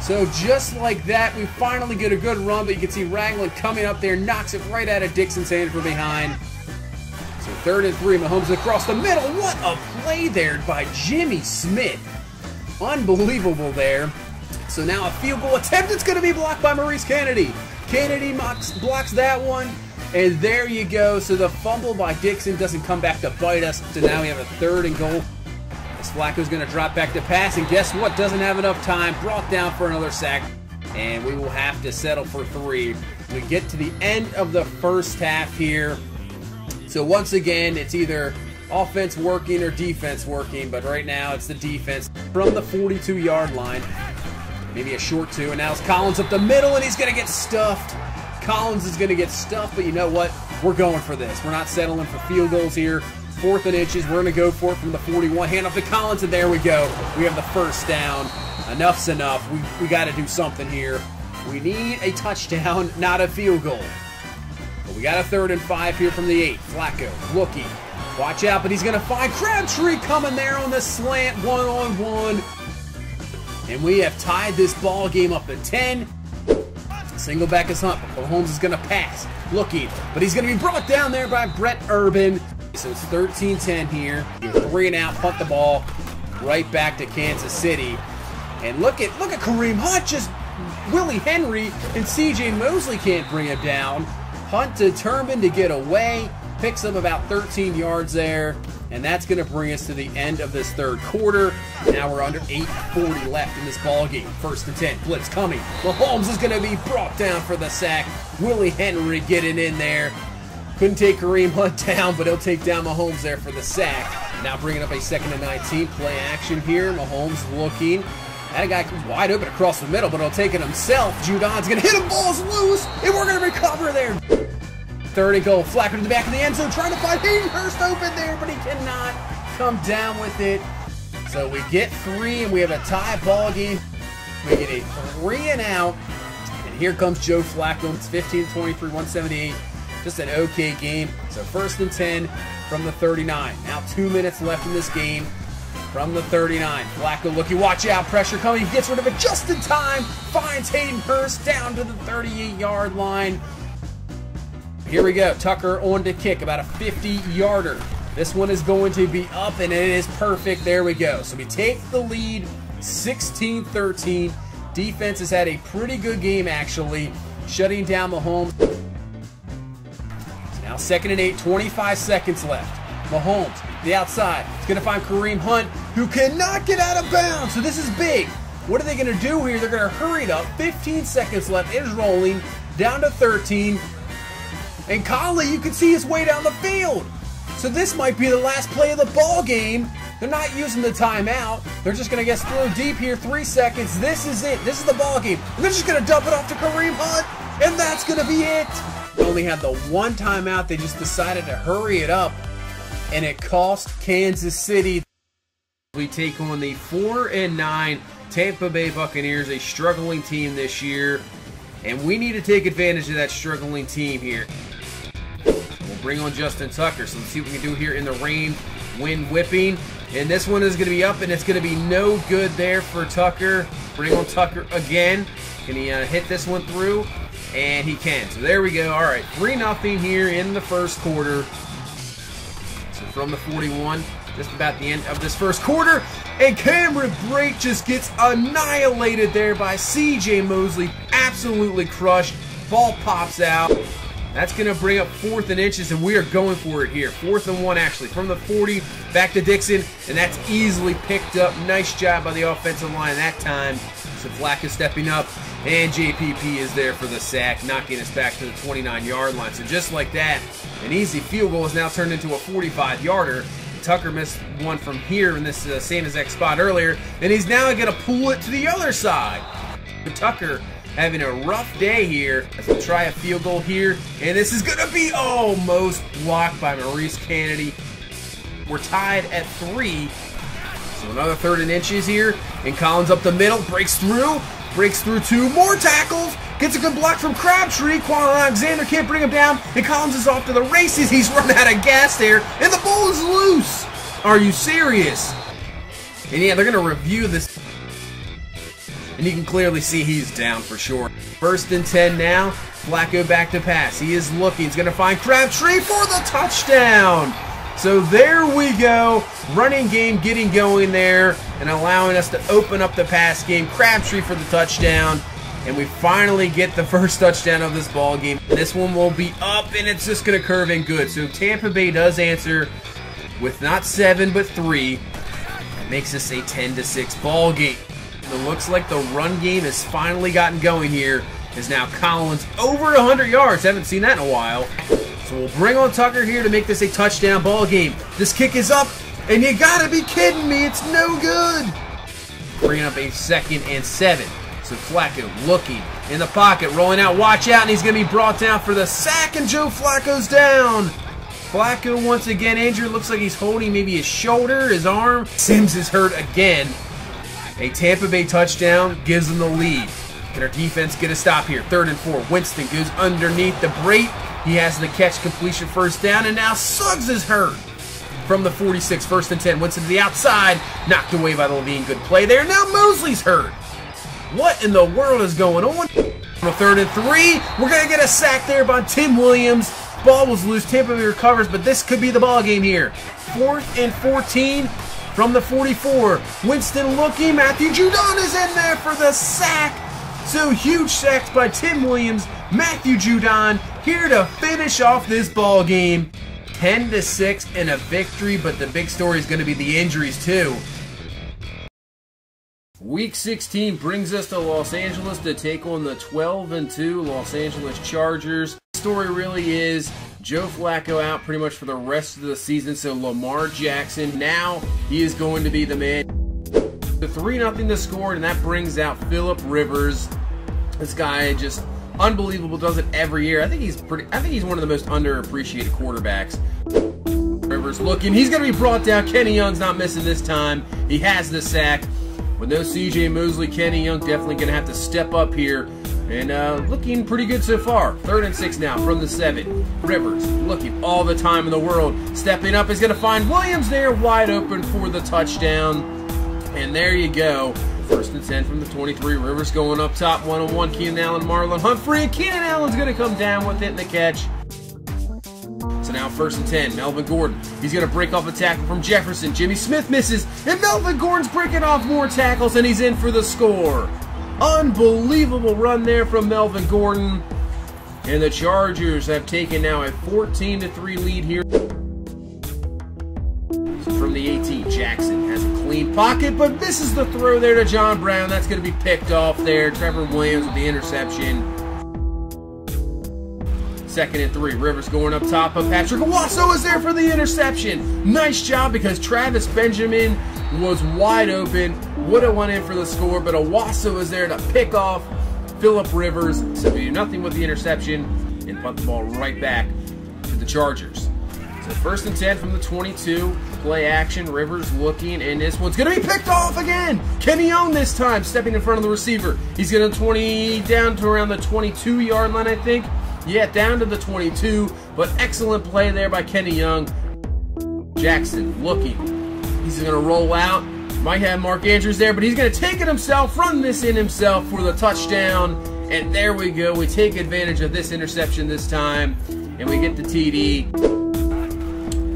So just like that, we finally get a good run, but you can see Ragland coming up there, knocks it right out of Dixon's hand from behind. So 3rd and 3, Mahomes across the middle. What a play there by Jimmy Smith. Unbelievable there. So now a field goal attempt. It's going to be blocked by Maurice Kennedy. Kennedy blocks that one. And there you go. So the fumble by Dixon doesn't come back to bite us. So now we have a 3rd and goal. As Flacco's going to drop back to pass. And guess what? Doesn't have enough time. Brought down for another sack. And we will have to settle for 3. We get to the end of the first half here. So once again, it's either offense working or defense working, but right now it's the defense from the 42-yard line. Maybe a short 2, and now it's Collins up the middle, and he's going to get stuffed. Collins is going to get stuffed, but you know what? We're going for this. We're not settling for field goals here. 4th and inches. We're going to go for it from the 41. Hand off to Collins, and there we go. We have the 1st down. Enough's enough. We got to do something here. We need a touchdown, not a field goal. But we got a 3rd and 5 here from the 8. Flacco looking. Watch out, but he's going to find Crabtree coming there on the slant, 1-on-1. And we have tied this ball game up at 10. Single back is Hunt, but Mahomes is going to pass. Looking, but he's going to be brought down there by Brett Urban. So it's 13-10 here. 3 and out, punt the ball right back to Kansas City. And look at Kareem Hunt, just Willie Henry and C.J. Mosley can't bring him down. Hunt determined to get away, picks up about 13 yards there, and that's going to bring us to the end of this 3rd quarter. Now we're under 8:40 left in this ball game. 1st and 10, blitz coming. Mahomes is going to be brought down for the sack. Willie Henry getting in there. Couldn't take Kareem Hunt down, but he'll take down Mahomes there for the sack. Now bringing up a 2nd and 19, play action here. Mahomes looking. That guy wide open across the middle, but he'll take it himself. Judon's going to hit him, ball's loose, and we're going to recover there. 3rd and goal, Flacco to the back of the end zone, trying to find Hayden Hurst open there, but he cannot come down with it. So we get 3, and we have a tie ball game. We get a 3 and out, and here comes Joe Flacco. It's 15-23, 178. Just an okay game. So 1st and 10 from the 39. Now 2 minutes left in this game. From the 39, Flacco looking, watch out, pressure coming, he gets rid of it just in time, finds Hayden Hurst down to the 38-yard line. Here we go, Tucker on to kick, about a 50-yarder. This one is going to be up, and it is perfect. There we go. So we take the lead, 16-13. Defense has had a pretty good game, actually, shutting down Mahomes. So now 2nd and 8, 25 seconds left. Mahomes, the outside, is going to find Kareem Hunt, who cannot get out of bounds. So this is big. What are they going to do here? They're going to hurry it up. 15 seconds left. It is rolling down to 13. And Conley, you can see his way down the field. So this might be the last play of the ball game. They're not using the timeout. They're just going to get throw deep here. 3 seconds. This is it. This is the ball game. And they're just going to dump it off to Kareem Hunt, and that's going to be it. They only had the one timeout. They just decided to hurry it up, and it cost Kansas City. We take on the 4-9 Tampa Bay Buccaneers, a struggling team this year, and we need to take advantage of that struggling team here. We'll bring on Justin Tucker, so let's see what we can do here in the rain, wind whipping, and this one is going to be up, and it's going to be no good there for Tucker. Bring on Tucker again. Can he hit this one through? And he can. So there we go. All right, 3-0 here in the first quarter. So from the 41, just about the end of this first quarter, and Cameron Brate just gets annihilated there by C.J. Mosley. Absolutely crushed. Ball pops out. That's going to bring up 4th and inches, and we are going for it here. 4th and 1, actually. From the 40, back to Dixon, and that's easily picked up. Nice job by the offensive line that time. So Flacco stepping up, and JPP is there for the sack, knocking us back to the 29-yard line. So just like that, an easy field goal is now turned into a 45-yarder. Tucker missed one from here in this same exact spot earlier, and he's now going to pull it to the other side. Tucker having a rough day here as we try a field goal here, and this is going to be almost blocked by Maurice Kennedy. We're tied at 3, so another 3rd and inches here, and Collins up the middle, breaks through 2 more tackles, gets a good block from Crabtree. Quan Alexander can't bring him down, and Collins is off to the races. He's run out of gas there, and the ball is loose. Are you serious? And yeah, they're going to review this, and you can clearly see he's down for sure. 1st and 10 now. Flacco back to pass. He is looking. He's going to find Crabtree for the touchdown. So there we go. Running game getting going there and allowing us to open up the pass game. Crabtree for the touchdown. And we finally get the first touchdown of this ball game. This one will be up, and it's just going to curve in good. So Tampa Bay does answer with not 7 but 3. It makes this a 10-6 ball game. It looks like the run game has finally gotten going here. Is now Collins over 100 yards. Haven't seen that in a while. So we'll bring on Tucker here to make this a touchdown ball game. This kick is up, and you gotta be kidding me. It's no good. Bringing up a 2nd and 7. So Flacco looking in the pocket, rolling out, watch out, and he's going to be brought down for the sack, and Joe Flacco's down. Flacco once again injured. Looks like he's holding maybe his shoulder, his arm. Sims is hurt again. A Tampa Bay touchdown gives them the lead. Can our defense get a stop here? 3rd and 4. Winston goes underneath the Brate. He has the catch, completion, 1st down, and now Suggs is hurt. From the 46, 1st and 10. Winston to the outside. Knocked away by the Levine. Good play there. Now Mosley's hurt. What in the world is going on? On 3rd and 3, we're going to get a sack there by Tim Williams. Ball was loose. Tampa Bay recovers, but this could be the ball game here. 4th and 14 from the 44. Winston looking. Matthew Judon is in there for the sack. So huge sacks by Tim Williams. Matthew Judon here to finish off this ball game. 10-6 and a victory, but the big story is going to be the injuries too. Week 16 brings us to Los Angeles to take on the 12-2 Los Angeles Chargers. The story really is Joe Flacco out pretty much for the rest of the season, so Lamar Jackson, now he is going to be the man. The 3-0 to score, and that brings out Phillip Rivers. This guy just unbelievable, does it every year. I think he's one of the most underappreciated quarterbacks. Rivers looking, he's going to be brought down. Kenny Young's not missing this time. He has the sack. With no C.J. Mosley, Kenny Young definitely going to have to step up here. And looking pretty good so far. 3rd and 6 now from the 7. Rivers looking all the time in the world. Stepping up is going to find Williams there wide open for the touchdown. And there you go. 1st and 10 from the 23. Rivers going up top, one-on-one. Keenan Allen, Marlon Humphrey. And Keenan Allen's going to come down with it in the catch. So now 1st and 10. Melvin Gordon. He's going to break off a tackle from Jefferson. Jimmy Smith misses. And Melvin Gordon's breaking off more tackles, and he's in for the score. Unbelievable run there from Melvin Gordon. And the Chargers have taken now a 14-3 lead here. From the 18, Jackson has a clean pocket, but misses the throw there to John Brown. That's going to be picked off there. Trevor Williams with the interception. 2nd and 3. Rivers going up top, but Patrick Owasso is there for the interception. Nice job because Travis Benjamin was wide open. Would have went in for the score, but Owasso is there to pick off Phillip Rivers. So we do nothing with the interception and punt the ball right back to the Chargers. So 1st and 10 from the 22. Play action. Rivers looking, and this one's going to be picked off again. Kenny Young this time stepping in front of the receiver. He's going to down to around the 22-yard line, I think. Yeah, down to the 22, but excellent play there by Kenny Young. Jackson looking. He's going to roll out. Might have Mark Andrews there, but he's going to take it himself, run this in himself for the touchdown. And there we go. We take advantage of this interception this time, and we get the TD.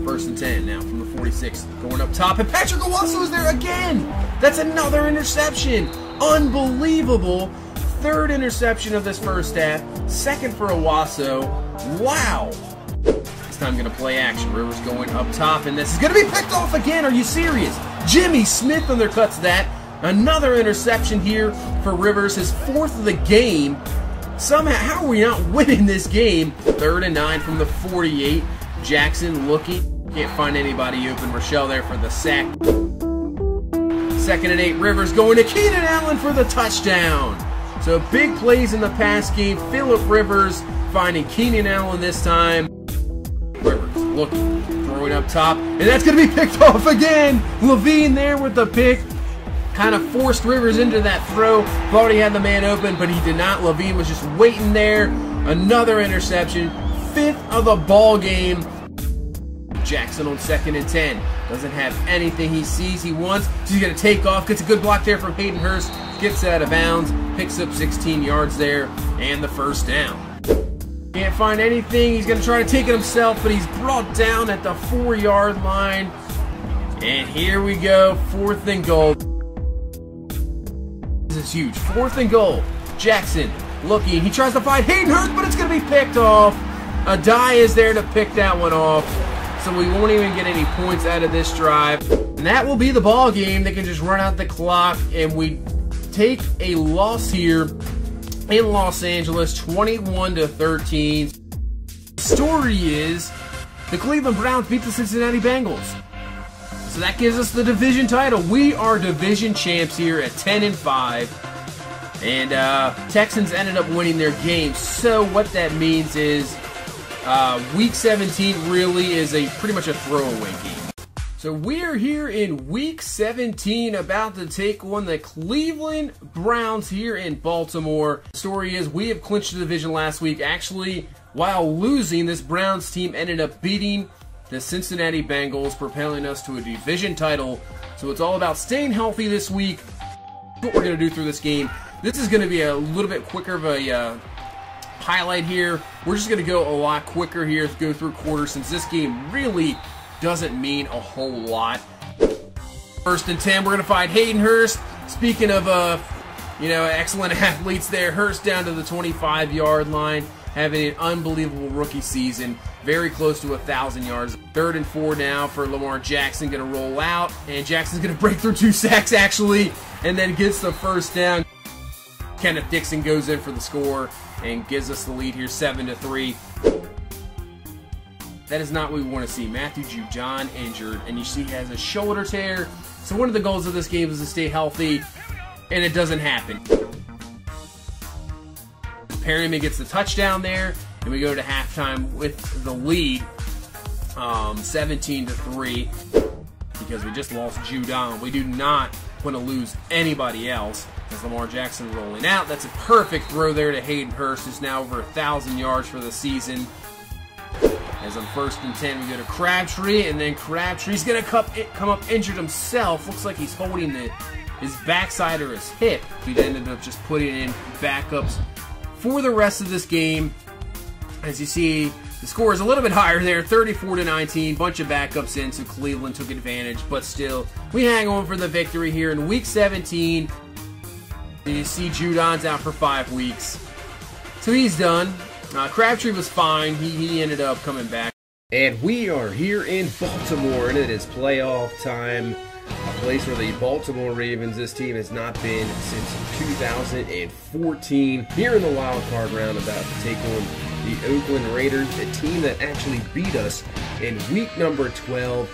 1st and 10 now from the 46. Going up top, and Patrick Owasso is there again. That's another interception. Unbelievable. 3rd interception of this first half. 2nd for Owasso. Wow. This time going to play action. Rivers going up top, and this is going to be picked off again. Are you serious? Jimmy Smith undercuts that. Another interception here for Rivers, his 4th of the game. Somehow, how are we not winning this game? 3rd and 9 from the 48. Jackson looking. Can't find anybody open. Rochelle there for the sack. 2nd and 8. Rivers going to Keenan Allen for the touchdown. So big plays in the pass game. Phillip Rivers finding Keenan Allen this time. Rivers looking, throwing up top, and that's going to be picked off again. Levine there with the pick. Kind of forced Rivers into that throw. Thought he had the man open, but he did not. Levine was just waiting there. Another interception. 5th of the ball game. Jackson on 2nd and 10. Doesn't have anything he sees he wants. So he's going to take off. Gets a good block there from Hayden Hurst. Gets out of bounds. Picks up 16 yards there. And the 1st down. Can't find anything. He's going to try to take it himself, but he's brought down at the 4-yard line. And here we go. 4th and goal. This is huge. 4th and goal. Jackson looking. He tries to find Hayden Hurst, but it's going to be picked off. Adai is there to pick that one off. So we won't even get any points out of this drive. And that will be the ball game. They can just run out the clock, and we take a loss here in Los Angeles, 21-13. The story is the Cleveland Browns beat the Cincinnati Bengals. So that gives us the division title. We are division champs here at 10-5. And Texans ended up winning their game. So what that means is Week 17 really is pretty much a throwaway game. So we're here in Week 17 about to take on the Cleveland Browns here in Baltimore. The story is we have clinched the division last week. Actually, while losing, this Browns team ended up beating the Cincinnati Bengals, propelling us to a division title. So it's all about staying healthy this week. What we're going to do through this game. This is going to be a little bit quicker of a highlight here. We're just going to go a lot quicker here, go through quarters, since this game really doesn't mean a whole lot. 1st and 10, we're going to find Hayden Hurst. Speaking of, excellent athletes there, Hurst down to the 25-yard line, having an unbelievable rookie season, very close to 1,000 yards. 3rd and 4 now for Lamar Jackson, going to roll out, and Jackson's going to break through 2 sacks, actually, and then gets the 1st down. Kenneth Dixon goes in for the score and gives us the lead here, 7-3. That is not what we want to see. Matthew Judon injured, and you see he has a shoulder tear. So one of the goals of this game is to stay healthy, and it doesn't happen. Perryman gets the touchdown there, and we go to halftime with the lead, 17-3, because we just lost Judon. We do not want to lose anybody else. As Lamar Jackson rolling out, that's a perfect throw there to Hayden Hurst, who's now over 1,000 yards for the season. As on 1st and 10, we go to Crabtree, and then Crabtree's going to come up injured himself. Looks like he's holding his backside or his hip. We ended up just putting in backups for the rest of this game. As you see, the score is a little bit higher there, 34-19. Bunch of backups in, so Cleveland took advantage. But still, we hang on for the victory here in Week 17. You see Judon's out for 5 weeks. So he's done. Crabtree was fine. He ended up coming back. And we are here in Baltimore, and it is playoff time. A place where the Baltimore Ravens, this team has not been since 2014. Here in the wild card round, about to take on the Oakland Raiders, a team that actually beat us in week number 12.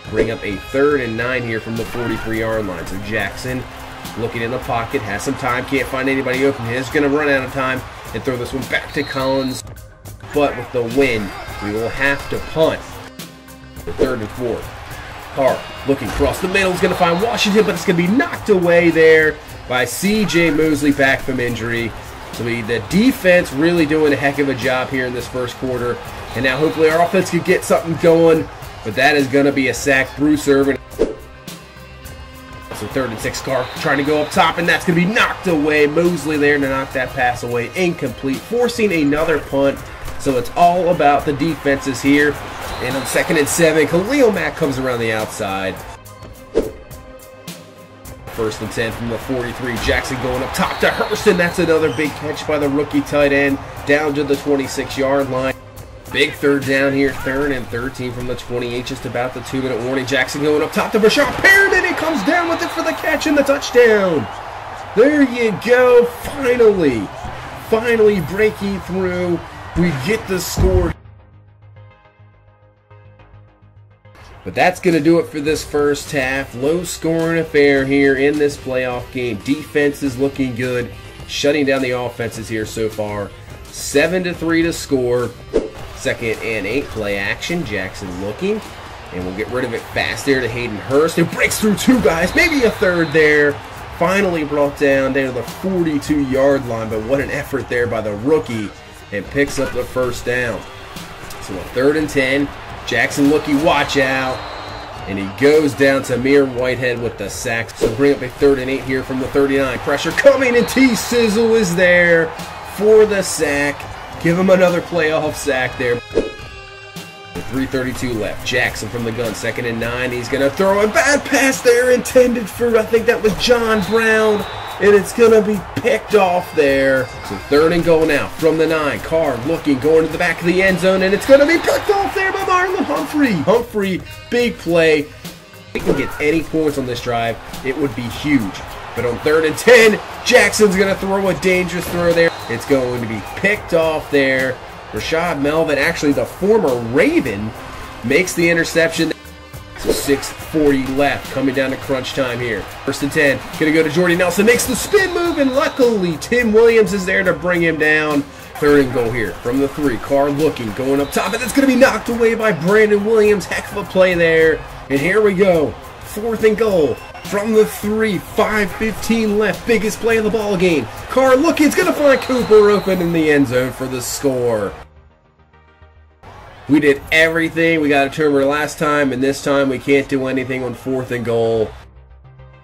Bring up a 3rd and 9 here from the 43-yard line. So Jackson looking in the pocket, has some time, can't find anybody open. He's going to run out of time and throw this one back to Collins. But with the win, we will have to punt. The 3rd and 4. Carr looking across the middle, is going to find Washington, but it's going to be knocked away there by C.J. Mosley back from injury. So the defense really doing a heck of a job here in this first quarter. And now hopefully our offense could get something going. But that is going to be a sack. Bruce Irvin. So 3rd and 6, Carr trying to go up top, and that's going to be knocked away. Mosley there to knock that pass away. Incomplete, forcing another punt. So it's all about the defenses here. And on 2nd and 7, Khalil Mack comes around the outside. 1st and 10 from the 43. Jackson going up top to Hurston. That's another big catch by the rookie tight end down to the 26-yard line. Big 3rd down here, 3rd and 13 from the 28, just about the 2-minute warning. Jackson going up top to Brashad Perriman. He comes down with it for the catch and the touchdown. There you go. Finally breaking through. We get the score. But that's going to do it for this first half. Low-scoring affair here in this playoff game. Defense is looking good, shutting down the offenses here so far. 7-3 to score. 2nd and 8, play action. Jackson looking, and we'll get rid of it fast there to Hayden Hurst. It breaks through 2 guys, maybe a 3rd there. Finally brought down to the 42-yard line, but what an effort there by the rookie, and picks up the 1st down. So a 3rd and 10. Jackson looking, watch out, and he goes down to Amir Whitehead with the sack. So bring up a 3rd and 8 here from the 39. Pressure coming, and T-Sizzle is there for the sack. Give him another playoff sack there. 3:32 left. Jackson from the gun, 2nd and 9. He's going to throw a bad pass there intended for, I think that was John Brown, and it's going to be picked off there. So 3rd and goal now from the 9. Carr looking, going to the back of the end zone, and it's going to be picked off there by Marlon Humphrey. Humphrey, big play. If we can get any points on this drive, it would be huge. But on 3rd and 10, Jackson's going to throw a dangerous throw there. It's going to be picked off there. Rashad Melvin, actually the former Raven, makes the interception. So 6:40 left, coming down to crunch time here. 1st and 10, going to go to Jordy Nelson, makes the spin move, and luckily Tim Williams is there to bring him down. 3rd and goal here from the 3. Carr looking, going up top, and it's going to be knocked away by Brandon Williams. Heck of a play there. And here we go. 4th and goal from the 3. 5:15 left. Biggest play of the ball game. Carr looking. It's going to find Cooper open in the end zone for the score. We did everything we got a turnover last time, and this time we can't do anything on 4th and goal.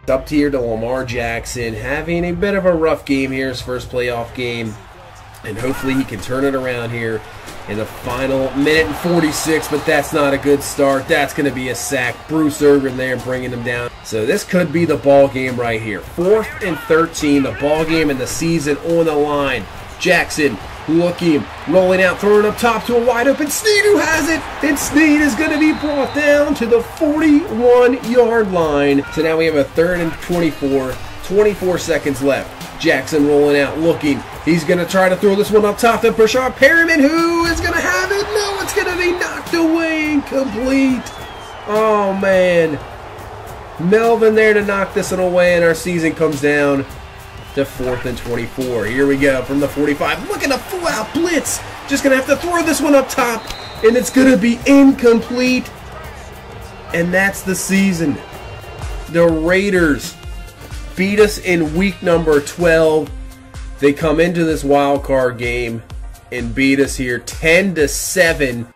It's up here to Lamar Jackson, having a bit of a rough game here, his first playoff game. And hopefully he can turn it around here in the final minute and 46, but that's not a good start. That's going to be a sack. Bruce Irvin there bringing him down. So this could be the ball game right here. 4th and 13, the ball game and the season on the line. Jackson looking, rolling out, throwing up top to a wide open Snead who has it, and Snead is going to be brought down to the 41-yard line. So now we have a 3rd and 24, 24 seconds left. Jackson rolling out, looking. He's going to try to throw this one up top to Brashad Perriman, who is going to have it. No, it's going to be knocked away, incomplete. Oh, man. Melvin there to knock this one away, and our season comes down to 4th and 24. Here we go from the 45. Look at a full-out blitz. Just going to have to throw this one up top, and it's going to be incomplete. And that's the season. The Raiders beat us in week number 12. They come into this wild card game and beat us here 10-7.